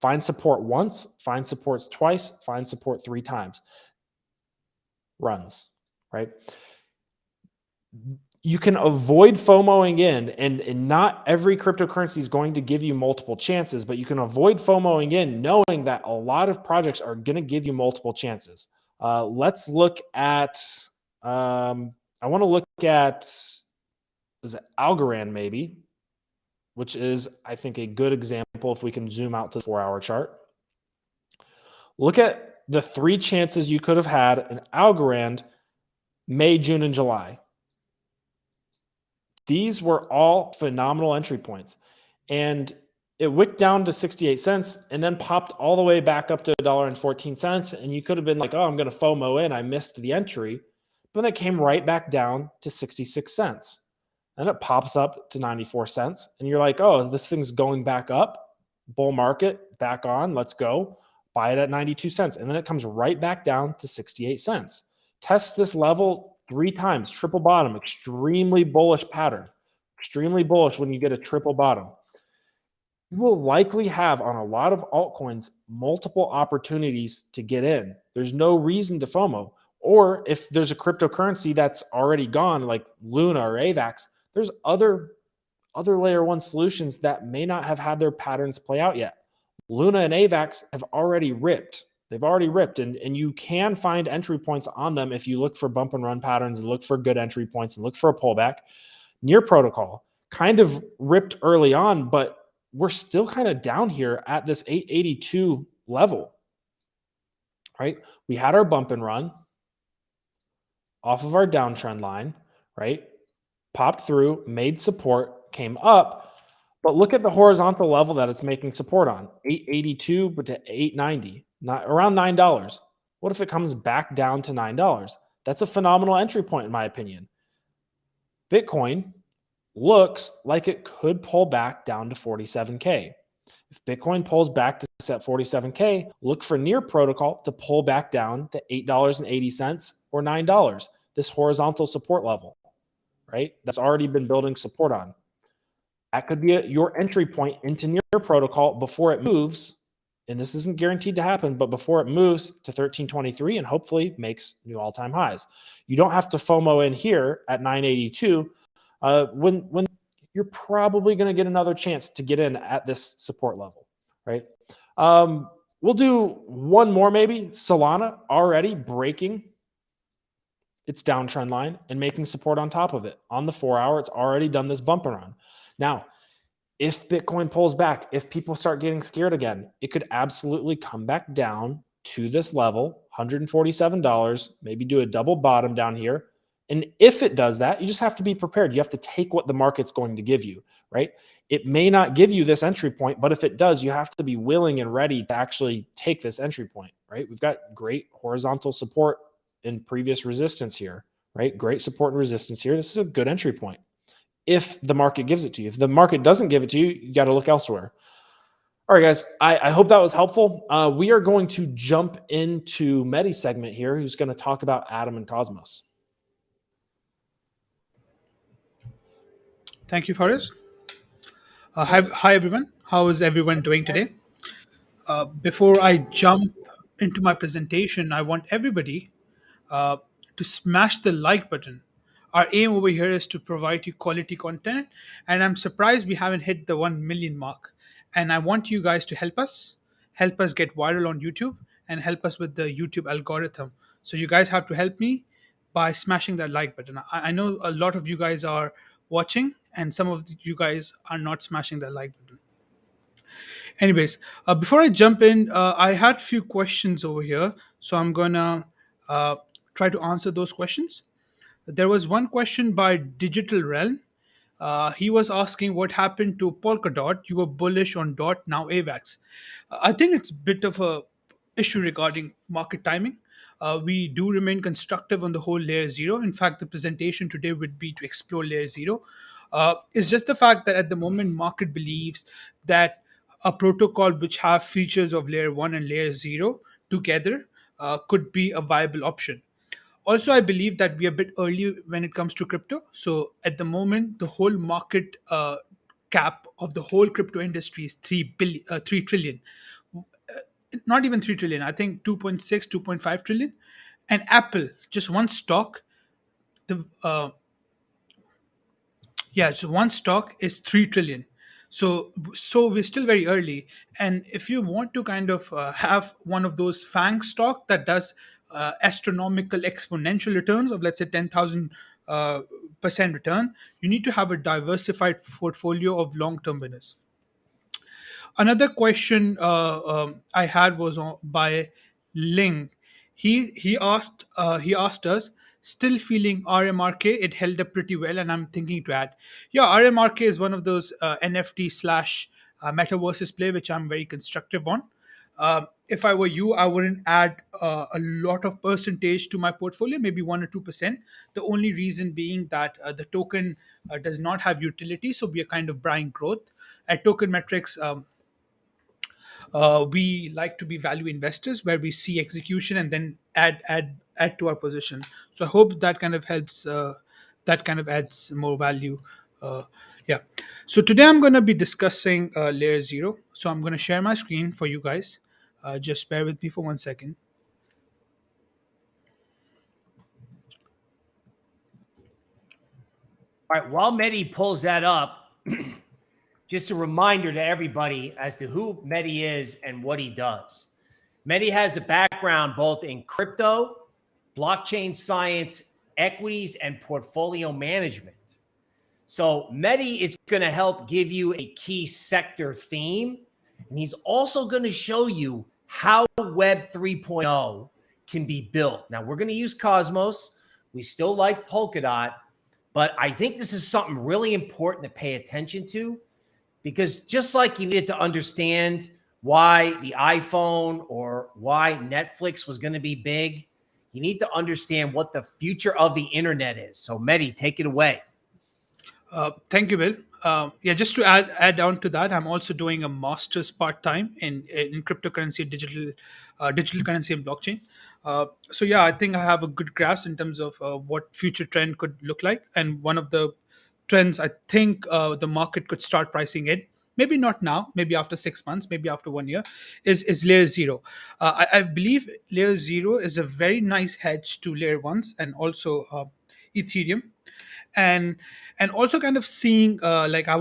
Find support once, find supports twice, find support 3 times. Runs, right? You can avoid FOMOing in, and not every cryptocurrency is going to give you multiple chances, but you can avoid FOMOing in knowing that a lot of projects are going to give you multiple chances. Let's look at, I want to look at, is it Algorand maybe, which is, I think, a good example if we can zoom out to the 4-hour chart. Look at the 3 chances you could have had in Algorand May, June, and July. These were all phenomenal entry points. And it wicked down to 68 cents and then popped all the way back up to $1.14. And you could have been like, oh, I'm going to FOMO in. I missed the entry. But then it came right back down to 66 cents. And it pops up to 94 cents. And you're like, oh, this thing's going back up. Bull market, back on. Let's go. Buy it at 92 cents. And then it comes right back down to 68 cents. Test this level 3 times, triple bottom, extremely bullish pattern. Extremely bullish when you get a triple bottom. You will likely have on a lot of altcoins multiple opportunities to get in. There's no reason to FOMO. Or if there's a cryptocurrency that's already gone, like Luna or AVAX, there's other layer one solutions that may not have had their patterns play out yet. Luna and AVAX have already ripped. They've already ripped, and you can find entry points on them if you look for bump and run patterns and look for good entry points and look for a pullback. Near Protocol kind of ripped early on, but we're still kind of down here at this 882 level, right? We had our bump and run off of our downtrend line, right? Popped through, made support, came up, but look at the horizontal level that it's making support on, 882 but to 890, not around $9. What if it comes back down to $9? That's a phenomenal entry point in my opinion. Bitcoin looks like it could pull back down to 47K. If Bitcoin pulls back to set 47K, look for near protocol to pull back down to $8.80 or $9, this horizontal support level, right? That's already been building support on. That could be your entry point into near protocol before it moves. And this isn't guaranteed to happen, but before it moves to 1323 and hopefully makes new all-time highs. You don't have to FOMO in here at 982 when you're probably going to get another chance to get in at this support level, right? We'll do one more maybe. Solana already breaking its downtrend line and making support on top of it. On the 4 hour, it's already done this bump around. Now, if Bitcoin pulls back, if people start getting scared again, it could absolutely come back down to this level, $147, maybe do a double bottom down here. And if it does that, you just have to be prepared. You have to take what the market's going to give you, right? It may not give you this entry point, but if it does, you have to be willing and ready to actually take this entry point, right? We've got great horizontal support in previous resistance here, right? Great support and resistance here. This is a good entry point if the market gives it to you. If the market doesn't give it to you, you got to look elsewhere. All right, guys, I hope that was helpful. We are going to jump into Mehdi's segment here, who's going to talk about Atom and Cosmos. Thank you, Forrest. Hi, everyone. How is everyone doing today? Before I jump into my presentation, I want everybody uh, to smash the like button. Our aim over here is to provide you quality content, and I'm surprised we haven't hit the 1 million mark. And I want you guys to help us get viral on YouTube, and help us with the YouTube algorithm. So you guys have to help me by smashing that like button. I know a lot of you guys are watching, and some of you guys are not smashing that like button. Anyways, before I jump in, I had few questions over here, so I'm gonna uh, try to answer those questions. There was one question by Digital Realm. He was asking what happened to Polkadot. You were bullish on Dot, now AVAX. I think it's a bit of a issue regarding market timing. We do remain constructive on the whole layer zero. In fact, the presentation today would be to explore layer zero. It's just the fact that at the moment market believes that a protocol which have features of layer one and layer zero together could be a viable option. Also, I believe that we are a bit early when it comes to crypto. So at the moment, the whole market cap of the whole crypto industry is 3 trillion. Not even 3 trillion. I think 2.6, 2.5 trillion. And Apple, just one stock, the so one stock is 3 trillion. So we're still very early, and if you want to kind of have one of those fang stock that does astronomical exponential returns of, let's say, 10,000 percent return, you need to have a diversified portfolio of long term winners. Another question I had was by Ling. He asked us, still feeling RMRK. It held up pretty well, and I'm thinking to add, yeah, RMRK is one of those NFT slash metaverses play which I'm very constructive on. If I were you, I wouldn't add a lot of percentage to my portfolio, maybe 1 or 2%. The only reason being that the token does not have utility, so we are kind of buying growth. At Token Metrics, we like to be value investors where we see execution and then add to our position. So I hope that kind of helps. That kind of adds more value. Uh, yeah. So today I'm going to be discussing layer zero. So I'm going to share my screen for you guys. Just bear with me for 1 second. All right, while Mehdi pulls that up, just a reminder to everybody as to who Mehdi is and what he does. Mehdi has a background both in crypto, blockchain science, equities, and portfolio management. So Mehdi is going to help give you a key sector theme, and he's also going to show you how Web 3.0 can be built. Now, we're going to use Cosmos. We still like Polkadot, but I think this is something really important to pay attention to, because just like you needed to understand why the iPhone or why Netflix was going to be big, you need to understand what the future of the internet is. So Mehdi, take it away. Thank you, Bill. Yeah, just to add on to that, I'm also doing a master's part time in cryptocurrency, digital currency, and blockchain. So yeah, I think I have a good grasp in terms of what future trend could look like, and one of the trends I think the market could start pricing it. Maybe not now, maybe after 6 months, maybe after 1 year, is layer zero. I believe layer zero is a very nice hedge to layer ones and also Ethereum, and also kind of seeing like I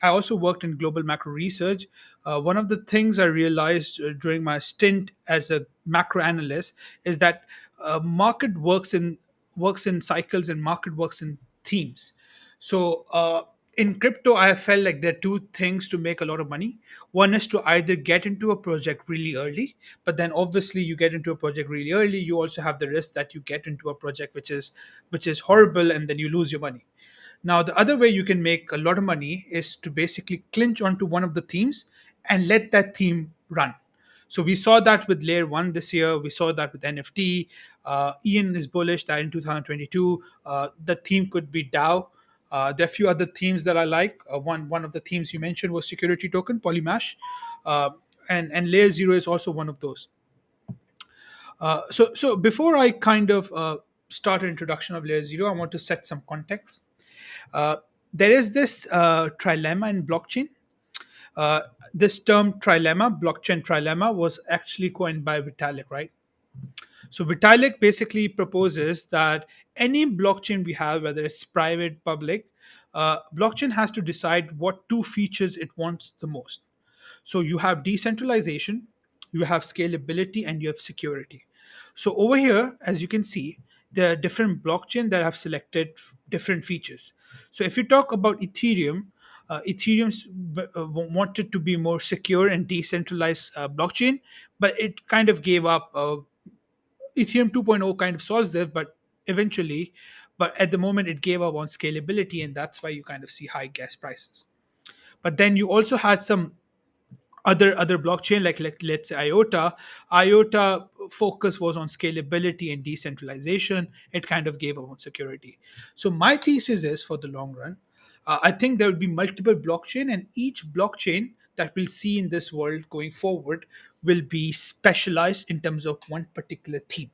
also worked in global macro research. One of the things I realized during my stint as a macro analyst is that market works in cycles, and market works in themes. So in crypto, I have felt like there are two things to make a lot of money. One is to either get into a project really early, but then obviously you get into a project really early, you also have the risk that you get into a project which is horrible, and then you lose your money. Now, the other way you can make a lot of money is to basically clinch onto one of the themes and let that theme run. So we saw that with layer one this year. We saw that with NFT. Ian is bullish that in 2022, the theme could be DAO. There are a few other themes that I like. One of the themes you mentioned was security token, Polymash, uh, and layer zero is also one of those. So before I kind of start an introduction of layer zero, I want to set some context. Uh, there is this trilemma in blockchain. Uh, this term trilemma, blockchain trilemma, was actually coined by Vitalik, right? So Vitalik basically proposes that any blockchain we have, whether it's private, public, blockchain has to decide what two features it wants the most. So you have decentralization, you have scalability, and you have security. So over here, as you can see, there are different blockchain that have selected different features. So if you talk about Ethereum, Ethereum's wanted to be more secure and decentralized blockchain, but it kind of gave up. Ethereum 2.0 kind of solves this, but eventually, but at the moment it gave up on scalability, and that's why you kind of see high gas prices. But then you also had some other blockchain like let's say iota focus was on scalability and decentralization. It kind of gave up on security. So my thesis is, for the long run, I think there will be multiple blockchain, and each blockchain that we'll see in this world going forward will be specialized in terms of one particular theme.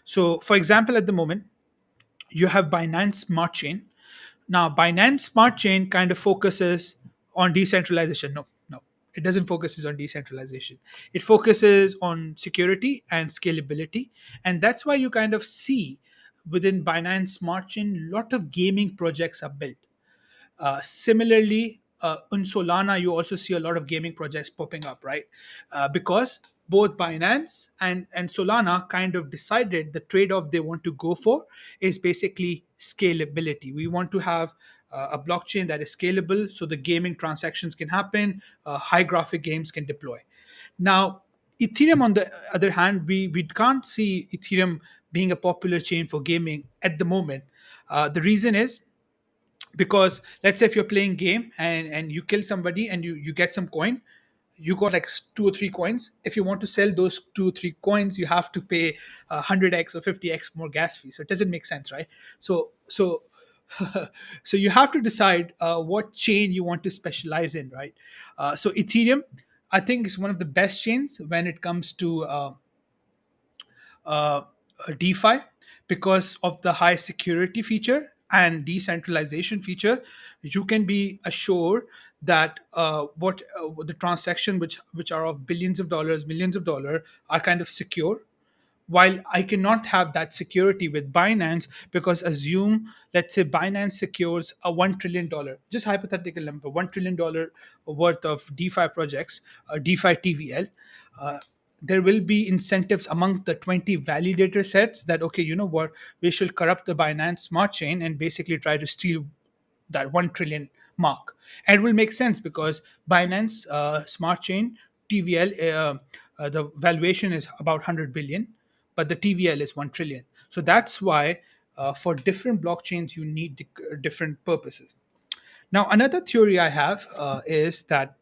So for example, at the moment you have Binance Smart Chain. Now, Binance Smart Chain kind of focuses on decentralization. No, no, it doesn't focuses on decentralization. It focuses on security and scalability, and that's why you kind of see within Binance Smart Chain, a lot of gaming projects are built. Similarly, on Solana, you also see a lot of gaming projects popping up, right? Because both Binance and Solana kind of decided the trade off they want to go for is basically scalability. We want to have a blockchain that is scalable so the gaming transactions can happen, high graphic games can deploy. Now, Ethereum, on the other hand, we can't see Ethereum being a popular chain for gaming at the moment. The reason is because let's say if you're playing game and you kill somebody and you get some coin, you got like 2 or 3 coins. If you want to sell those 2 or 3 coins, you have to pay 100x or 50x more gas fee. So it doesn't make sense, right? So so you have to decide what chain you want to specialize in, right? So Ethereum, I think, is one of the best chains when it comes to uh, DeFi, because of the high security feature and decentralization feature. You can be assured that what the transaction which are of billions of dollars, millions of dollars, are kind of secure. while I cannot have that security with Binance, because assume, let's say Binance secures a $1 trillion, just hypothetical number, $1 trillion worth of DeFi projects, DeFi TVL. Uh, there will be incentives among the 20 validator sets that, okay, you know what, we should corrupt the Binance smart chain and basically try to steal that 1 trillion mark. And it will make sense because Binance smart chain TVL, the valuation is about 100 billion, but the TVL is 1 trillion. So that's why for different blockchains you need different purposes. Now another theory I have is that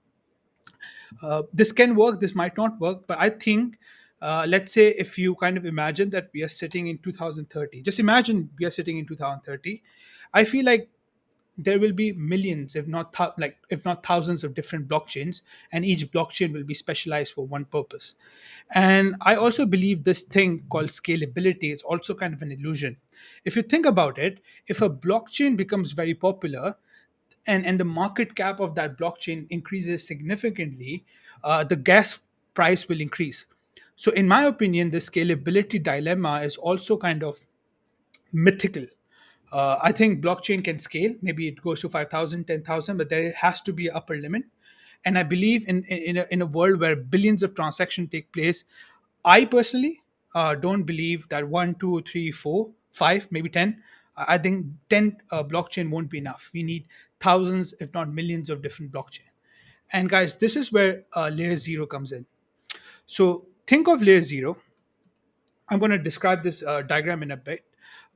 this can work, this might not work, but I think, let's say if you kind of imagine that we are sitting in 2030, just imagine we are sitting in 2030. I feel like there will be millions, if not if not thousands of different blockchains, and each blockchain will be specialized for one purpose. And I also believe this thing called scalability is also kind of an illusion. If you think about it, if a blockchain becomes very popular, and the market cap of that blockchain increases significantly, the gas price will increase. So in my opinion, the scalability dilemma is also kind of mythical. I think blockchain can scale. Maybe it goes to 5,000, 10,000, but there has to be an upper limit. And I believe in a world where billions of transactions take place, I personally don't believe that one, two, three, four, five, maybe 10. I think 10 blockchain won't be enough. We need thousands, if not millions, of different blockchain. And guys, this is where layer zero comes in. So think of layer zero. I'm going to describe this diagram in a bit,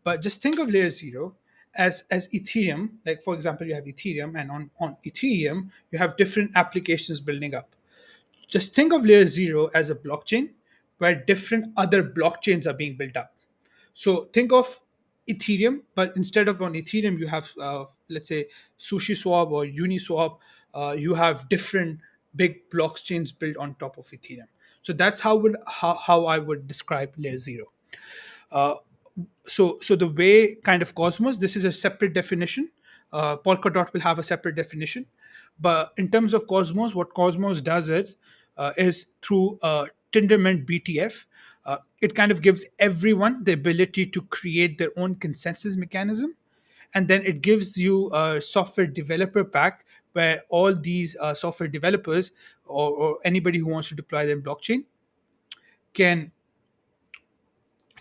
but just think of layer zero as Ethereum. Like for example, you have Ethereum, and on Ethereum you have different applications building up. Just think of layer zero as a blockchain where different other blockchains are being built up. So think of Ethereum, but instead of on Ethereum, you have, let's say, SushiSwap or Uniswap. You have different big blockchains built on top of Ethereum. So that's how I would describe layer zero. So the way kind of Cosmos, this is a separate definition. Polkadot will have a separate definition, but in terms of Cosmos, what Cosmos does is through Tendermint BTF, it kind of gives everyone the ability to create their own consensus mechanism, and then it gives you a software developer pack where all these software developers, or anybody who wants to deploy their blockchain, can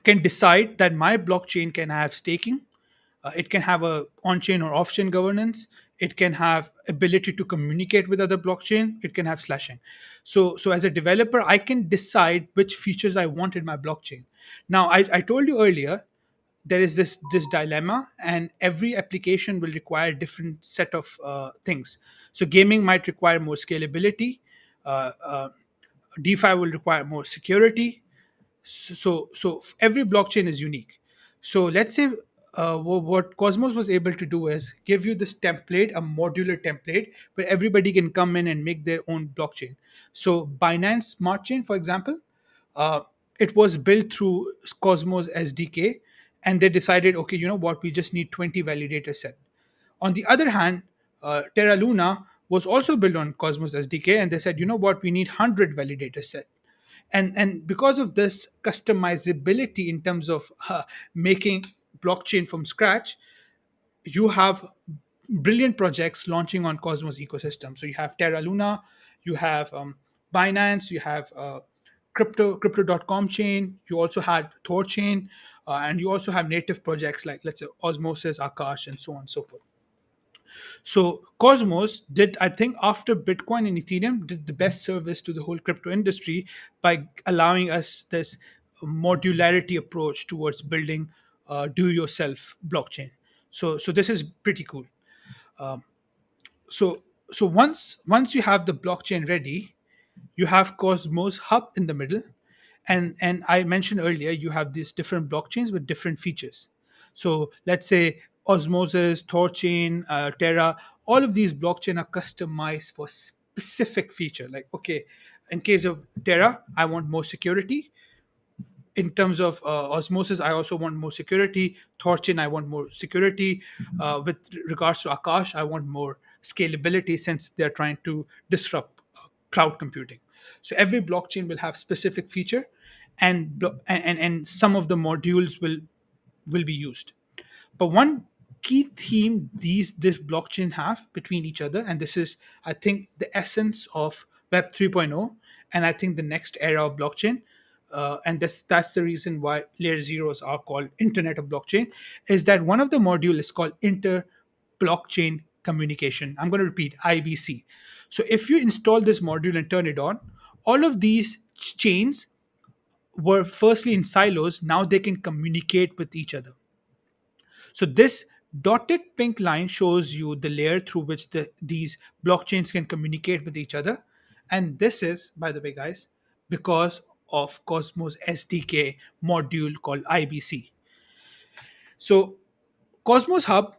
decide that my blockchain can have staking, it can have a on-chain or off-chain governance, it can have ability to communicate with other blockchain, it can have slashing. So as a developer, I can decide which features I want in my blockchain. Now I told you earlier, there is this dilemma, and every application will require different set of things. So gaming might require more scalability, DeFi will require more security. So every blockchain is unique. So let's say what Cosmos was able to do is give you this template, a modular template where everybody can come in and make their own blockchain. So Binance Smart Chain, for example, uh, it was built through Cosmos SDK, and they decided, okay, you know what, we just need 20 validator set. On the other hand, Terra Luna was also built on Cosmos SDK, and they said, you know what, we need 100 validator set. And because of this customizability in terms of making blockchain from scratch, you have brilliant projects launching on Cosmos ecosystem. So you have Terra Luna, you have Binance, you have crypto.com chain, you also had Thor chain, and you also have native projects like, let's say, Osmosis, Akash, and so on and so forth. So Cosmos did, I think, after Bitcoin and Ethereum, did the best service to the whole crypto industry by allowing us this modularity approach towards building do-yourself blockchain. So this is pretty cool. So once you have the blockchain ready, you have Cosmos Hub in the middle, and I mentioned earlier you have these different blockchains with different features. So let's say Osmosis, Thorchain, Terra, all of these blockchain are customized for specific feature. Like, okay, in case of Terra, I want more security. In terms of Osmosis, I also want more security. Thorchain, I want more security. With regards to Akash, I want more scalability since they're trying to disrupt cloud computing. So every blockchain will have specific feature, and some of the modules will be used. But one key theme this blockchain have between each other, and this is, I think, the essence of Web 3.0, and I think the next era of blockchain, and that's the reason why layer zeros are called Internet of Blockchain, is that one of the module is called inter blockchain communication. I'm going to repeat, IBC. So if you install this module and turn it on, all of these chains were firstly in silos. Now they can communicate with each other. So this dotted pink line shows you the layer through which these blockchains can communicate with each other. And this is, by the way, guys, because of Cosmos SDK module called IBC. So Cosmos Hub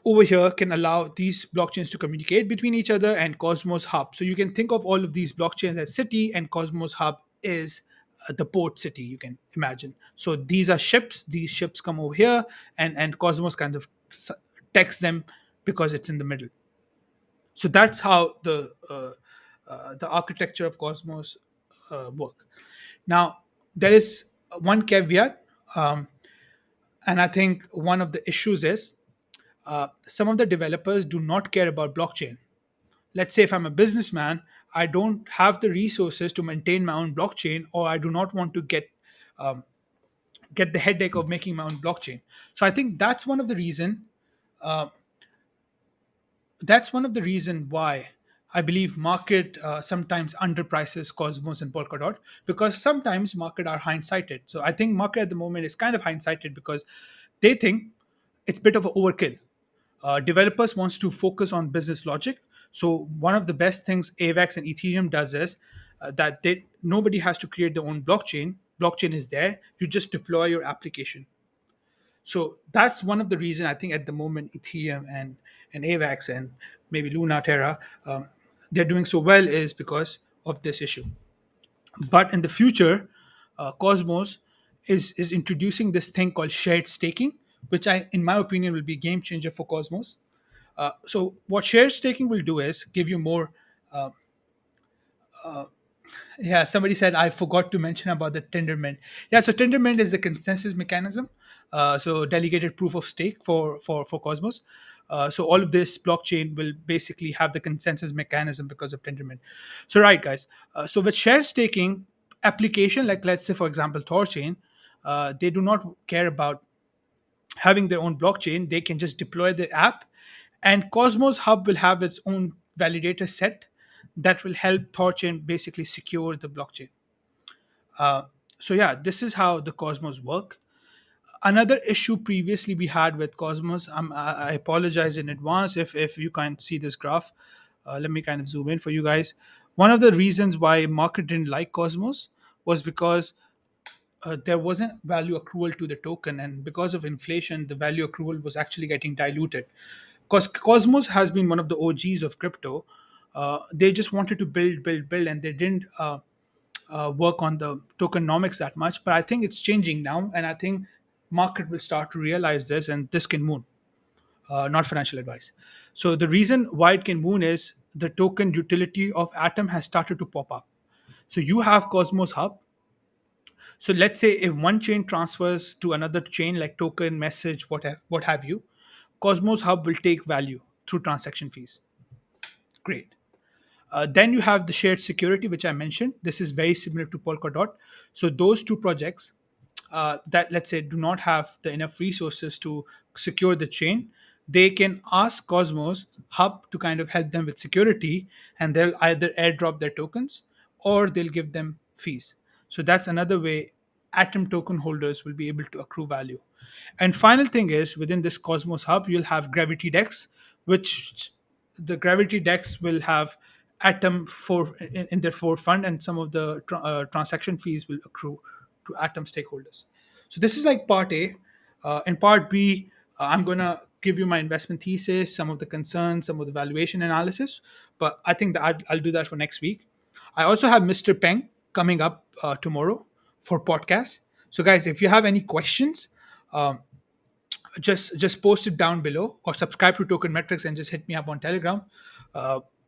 over here can allow these blockchains to communicate between each other, and Cosmos Hub. So you can think of all of these blockchains as city, and Cosmos Hub is the port city, you can imagine. So these are ships. These ships come over here, and Cosmos kind of texts them because it's in the middle. So that's how the architecture of Cosmos work. Now there is one caveat, and I think one of the issues is some of the developers do not care about blockchain. Let's say if I'm a businessman, I don't have the resources to maintain my own blockchain, or I do not want to get the headache of making my own blockchain. So I think that's one of the reason why I believe market sometimes underprices Cosmos and Polkadot, because sometimes market are hindsighted. So I think market at the moment is kind of hindsighted because they think it's a bit of an overkill. Developers wants to focus on business logic. So one of the best things AVAX and Ethereum does is that nobody has to create their own blockchain. Blockchain is there. You just deploy your application. So that's one of the reason I think at the moment Ethereum and AVAX and maybe Luna Terra, they're doing so well is because of this issue. But in the future, Cosmos is introducing this thing called shared staking, which in my opinion, will be a game changer for Cosmos. So what shared staking will do is give you more. Yeah, somebody said I forgot to mention about the Tendermint. Yeah, so Tendermint is the consensus mechanism. So delegated proof of stake for Cosmos. So all of this blockchain will basically have the consensus mechanism because of Tendermint. So right, guys. So with share staking application, like let's say for example Thorchain, they do not care about having their own blockchain. They can just deploy the app, and Cosmos Hub will have its own validator set that will help Thorchain basically secure the blockchain. So yeah, this is how the Cosmos work. Another issue previously we had with Cosmos, I apologize in advance if you can't see this graph. Let me kind of zoom in for you guys. One of the reasons why market didn't like Cosmos was because there wasn't value accrual to the token, and because of inflation the value accrual was actually getting diluted. Because Cosmos has been one of the OGs of crypto, they just wanted to build, and they didn't work on the tokenomics that much. But I think it's changing now, and I think market will start to realize this, and this can moon. Not financial advice. So the reason why it can moon is the token utility of Atom has started to pop up. So you have Cosmos Hub. So let's say if one chain transfers to another chain, like token, message, what have you, Cosmos Hub will take value through transaction fees. Great. Then you have the shared security, which I mentioned. This is very similar to Polkadot. So those two projects that, let's say, do not have the enough resources to secure the chain, they can ask Cosmos Hub to kind of help them with security, and they'll either airdrop their tokens or they'll give them fees. So that's another way Atom token holders will be able to accrue value. And final thing is, within this Cosmos Hub, you'll have Gravity Dex, which the Gravity Dex will have Atom in their forefront, and some of the transaction fees will accrue to Atom stakeholders. So this is like part A. In part B, I'm going to give you my investment thesis, some of the concerns, some of the valuation analysis, but I think that I'll do that for next week. I also have Mr. Peng coming up tomorrow for podcast. So guys, if you have any questions, just post it down below, or subscribe to Token Metrics and just hit me up on Telegram.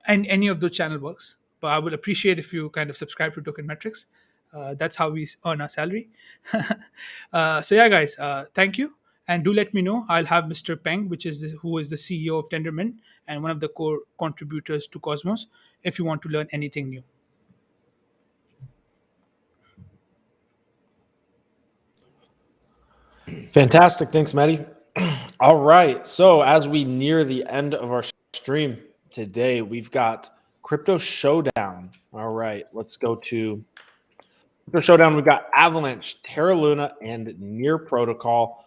And any of those channel works, but I would appreciate if you kind of subscribe to Token Metrics. That's how we earn our salary. So yeah, guys, thank you, and do let me know. I'll have Mr. Peng, who is the CEO of Tendermint and one of the core contributors to Cosmos, if you want to learn anything new. Fantastic. Thanks, Mehdi. All right. So as we near the end of our stream today, we've got Crypto Showdown. All right. Let's go to Crypto Showdown. We've got Avalanche, Terra Luna, and Near Protocol.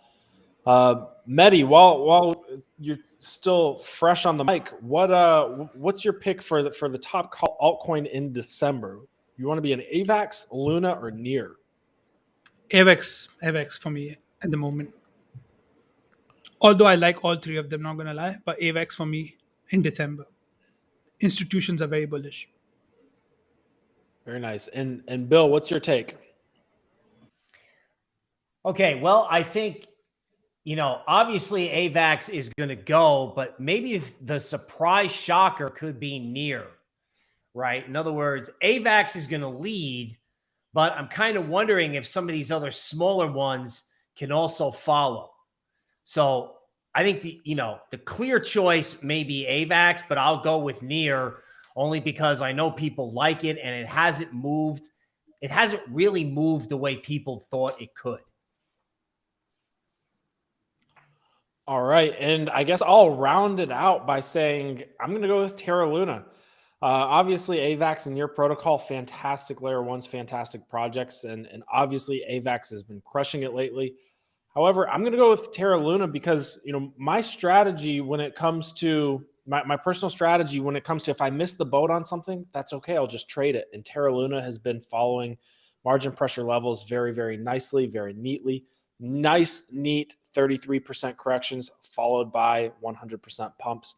Mehdi, while you're still fresh on the mic, what's your pick for the top altcoin in December? You want to be an AVAX, Luna, or Near? AVAX for me at the moment. Although I like all three of them, not gonna lie, but AVAX for me in December. Institutions are very bullish. Very nice. And Bill, what's your take? Okay, well, I think, obviously AVAX is going to go, but maybe the surprise shocker could be Near, right? In other words, AVAX is going to lead, but I'm kind of wondering if some of these other smaller ones can also follow. So I think the clear choice may be AVAX, but I'll go with Near only because I know people like it and it hasn't moved. It hasn't really moved the way people thought it could. All right. And I guess I'll round it out by saying I'm going to go with Terra Luna. Obviously, AVAX and Near Protocol, fantastic layer ones, fantastic projects. And obviously, AVAX has been crushing it lately. However, I'm going to go with Terra Luna because, my strategy when it comes to my personal strategy when it comes to if I miss the boat on something, that's okay. I'll just trade it. And Terra Luna has been following margin pressure levels very, very nicely, very neatly. Nice, neat 33% corrections followed by 100% pumps,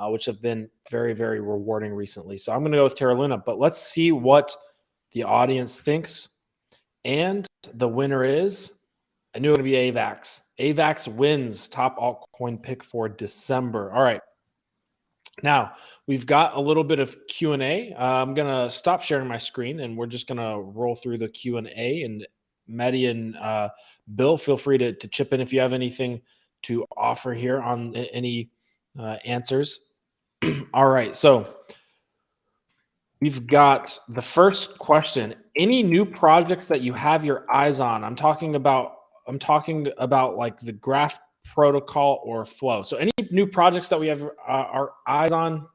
which have been very, very rewarding recently. So I'm going to go with Terra Luna, but let's see what the audience thinks. And the winner is, I knew it would be AVAX. AVAX wins top altcoin pick for December. All right. Now, we've got a little bit of Q&A. I'm going to stop sharing my screen, and we're just going to roll through the Q&A. And Mehdi and Bill, feel free to chip in if you have anything to offer here on any answers. All right. So we've got the first question. Any new projects that you have your eyes on? I'm talking about like the Graph protocol or Flow. So any new projects that we have our eyes on?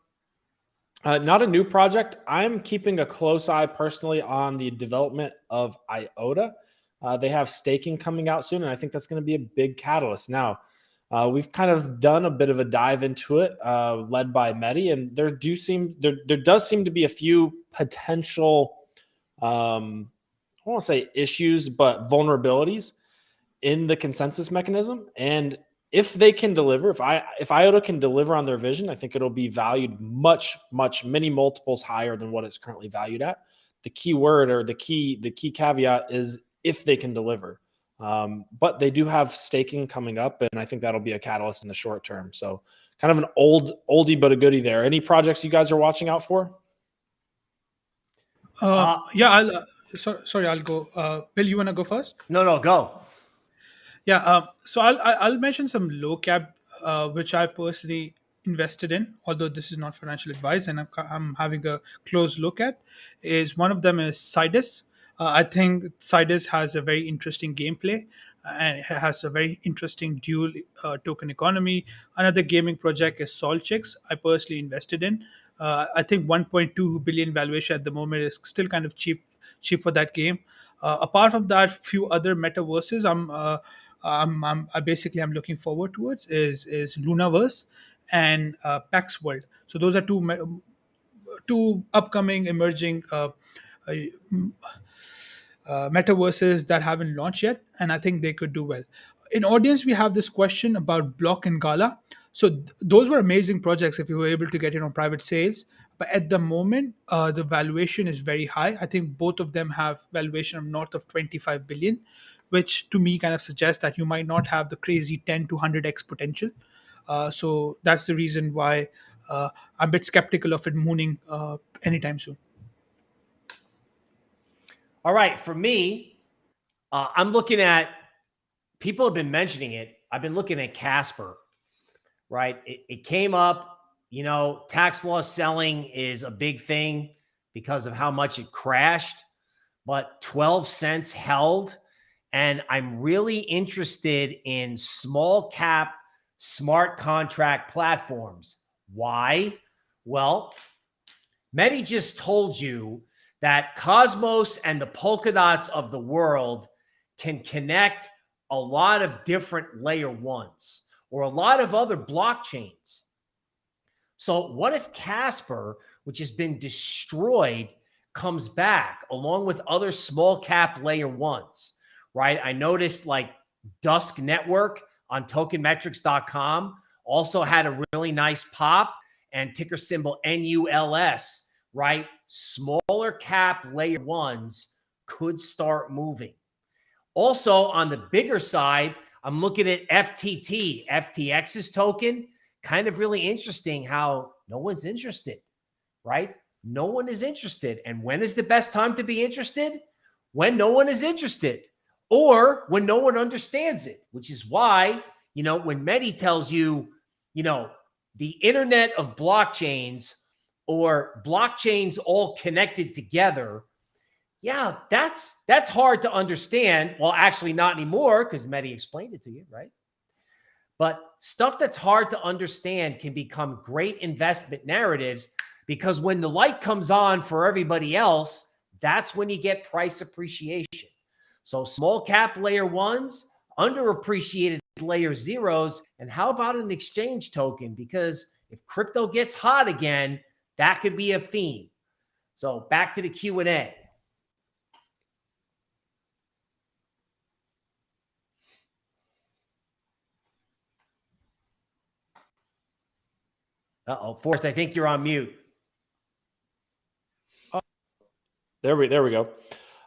Not a new project. I'm keeping a close eye personally on the development of IOTA. They have staking coming out soon, and I think that's going to be a big catalyst. Now, we've kind of done a bit of a dive into it, led by Mehdi, and there does seem to be a few potential, I won't say issues, but vulnerabilities in the consensus mechanism. And if they can deliver, if IOTA can deliver on their vision, I think it'll be valued much, many multiples higher than what it's currently valued at. The key word or the key caveat is if they can deliver. But they do have staking coming up, and I think that'll be a catalyst in the short term. So kind of an oldie but a goodie there. Any projects you guys are watching out for? Sorry, I'll go. Bill, you want to go first? No, go. Yeah, so I'll mention some low cap, which I personally invested in, although this is not financial advice, and I'm having a close look at. Is one of them is Sidus. I think Sidus has a very interesting gameplay, and it has a very interesting dual token economy. Another gaming project is Solchix. I personally invested in. I think 1.2 billion valuation at the moment is still kind of cheap for that game. Apart from that, few other metaverses I'm looking forward towards is Lunaverse and Pax World. So those are two upcoming emerging metaverses that haven't launched yet, and I think they could do well. In audience, we have this question about Block and Gala. So those were amazing projects if you were able to get it on private sales. But at the moment, the valuation is very high. I think both of them have valuation of north of 25 billion, which to me kind of suggests that you might not have the crazy 10 to 100x potential. So that's the reason why I'm a bit skeptical of it mooning anytime soon. All right, for me, I'm looking at, people have been mentioning it. I've been looking at Casper, right? It came up, tax loss selling is a big thing because of how much it crashed, but 12 cents held. And I'm really interested in small cap smart contract platforms. Why? Well, Mehdi just told you that Cosmos and the Polkadots of the world can connect a lot of different layer ones or a lot of other blockchains. So what if Casper, which has been destroyed, comes back along with other small cap layer ones, right? I noticed like Dusk Network on tokenmetrics.com also had a really nice pop, and ticker symbol NULS, right? Smaller cap layer ones could start moving. Also, on the bigger side, I'm looking at FTT, FTX's token. Kind of really interesting how no one's interested, right? No one is interested. And when is the best time to be interested? When no one is interested, or when no one understands it, which is why, when Mehdi tells you, the internet of blockchains or blockchains all connected together, yeah, that's hard to understand. Well, actually not anymore, because Mehdi explained it to you, right? But stuff that's hard to understand can become great investment narratives, because when the light comes on for everybody else, that's when you get price appreciation. So small cap layer ones, underappreciated layer zeros, and how about an exchange token? Because if crypto gets hot again, that could be a theme. So back to the Q&A. Uh-oh, Forrest, I think you're on mute. There we go.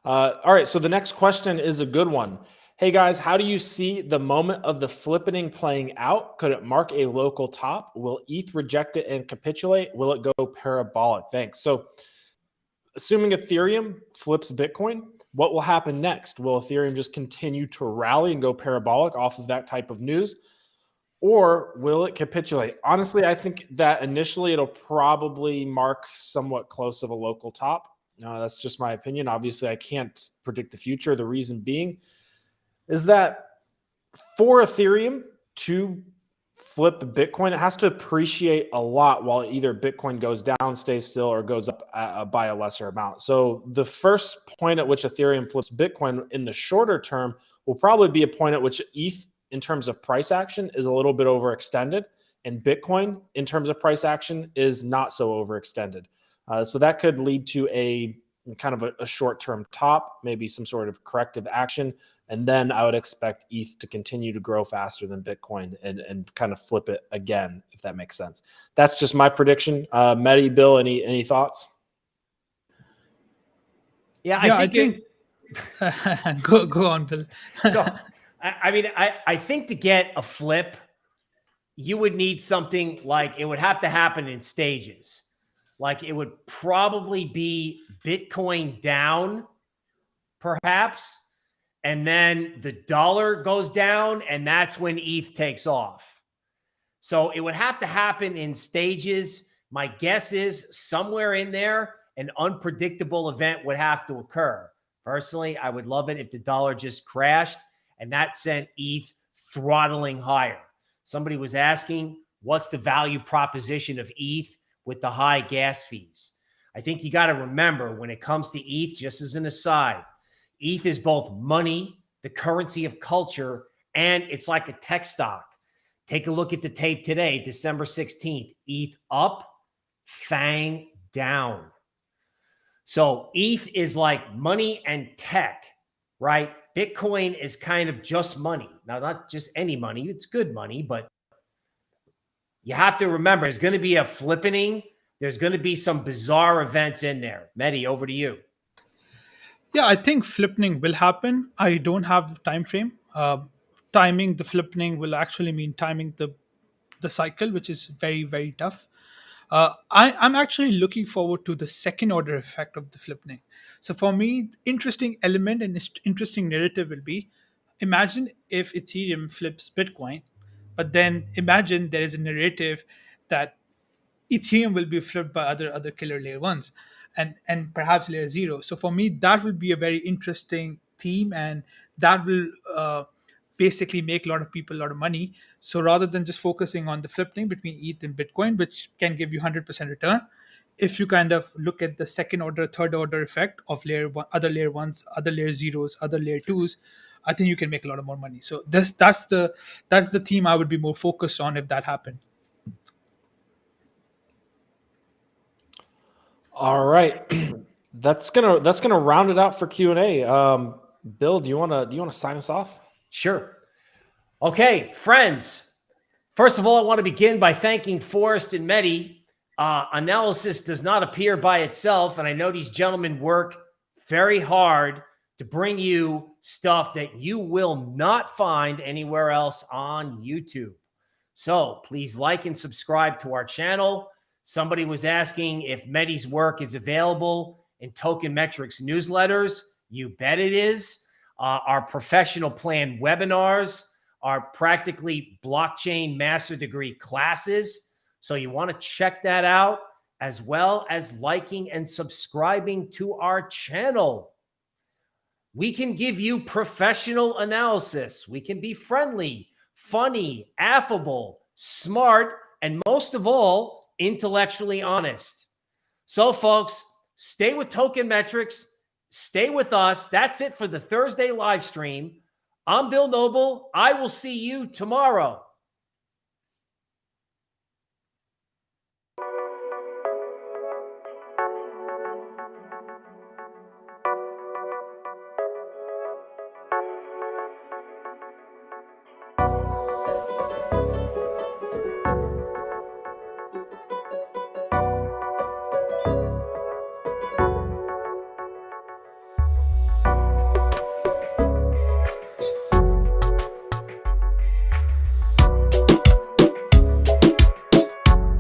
All right, so the next question is a good one. Hey guys, how do you see the moment of the flippening playing out? Could it mark a local top? Will ETH reject it and capitulate? Will it go parabolic? Thanks. So assuming Ethereum flips Bitcoin, what will happen next? Will Ethereum just continue to rally and go parabolic off of that type of news? Or will it capitulate? Honestly, I think that initially it'll probably mark somewhat close of a local top. That's just my opinion. Obviously, I can't predict the future. The reason being is that for Ethereum to flip Bitcoin, it has to appreciate a lot while either Bitcoin goes down, stays still, or goes up by a lesser amount. So the first point at which Ethereum flips Bitcoin in the shorter term will probably be a point at which ETH, in terms of price action, is a little bit overextended, and Bitcoin, in terms of price action, is not so overextended. So that could lead to a kind of a short-term top, maybe some sort of corrective action. And then I would expect ETH to continue to grow faster than Bitcoin and kind of flip it again, if that makes sense. That's just my prediction. Mehdi, Bill, any thoughts? Yeah, I think go on, Bill. So, I think to get a flip, you would need something like, it would have to happen in stages. Like it would probably be Bitcoin down, perhaps, and then the dollar goes down, and that's when ETH takes off. So it would have to happen in stages. My guess is somewhere in there, an unpredictable event would have to occur. Personally, I would love it if the dollar just crashed and that sent ETH throttling higher. Somebody was asking, what's the value proposition of ETH with the high gas fees? I think you got to remember, when it comes to ETH, just as an aside, ETH is both money, the currency of culture, and it's like a tech stock. Take a look at the tape today, December 16th. ETH up, FANG down. So ETH is like money and tech, right? Bitcoin is kind of just money. Now, not just any money. It's good money, but you have to remember, there's going to be a flippening. There's going to be some bizarre events in there. Mehdi, over to you. Yeah, I think flippening will happen. I don't have the time frame. Timing the flippening will actually mean timing the cycle, which is very, very tough. I'm actually looking forward to the second order effect of the flipping. So for me, interesting element and interesting narrative will be, imagine if Ethereum flips Bitcoin, but then imagine there is a narrative that Ethereum will be flipped by other killer layer ones, and perhaps layer zero. So for me, that will be a very interesting theme, and that will basically make a lot of people a lot of money. So rather than just focusing on the flipping between ETH and Bitcoin, which can give you 100% return, if you kind of look at the second order, third order effect of layer one, other layer ones, other layer zeros, other layer twos, I think you can make a lot of more money. So that's the theme I would be more focused on if that happened. All right, that's gonna round it out for Q&A. Bill, do you wanna sign us off? Sure. Okay, friends. First of all, I want to begin by thanking Forrest and Mehdi. Analysis does not appear by itself, and I know these gentlemen work very hard to bring you stuff that you will not find anywhere else on YouTube. So please like and subscribe to our channel. Somebody was asking if Mehdi's work is available in Token Metrics newsletters. You bet it is. Our professional plan webinars are practically blockchain master degree classes. So you want to check that out, as well as liking and subscribing to our channel. We can give you professional analysis. We can be friendly, funny, affable, smart, and most of all, intellectually honest. So folks, stay with Token Metrics. Stay with us. That's it for the Thursday live stream. I'm Bill Noble. I will see you tomorrow.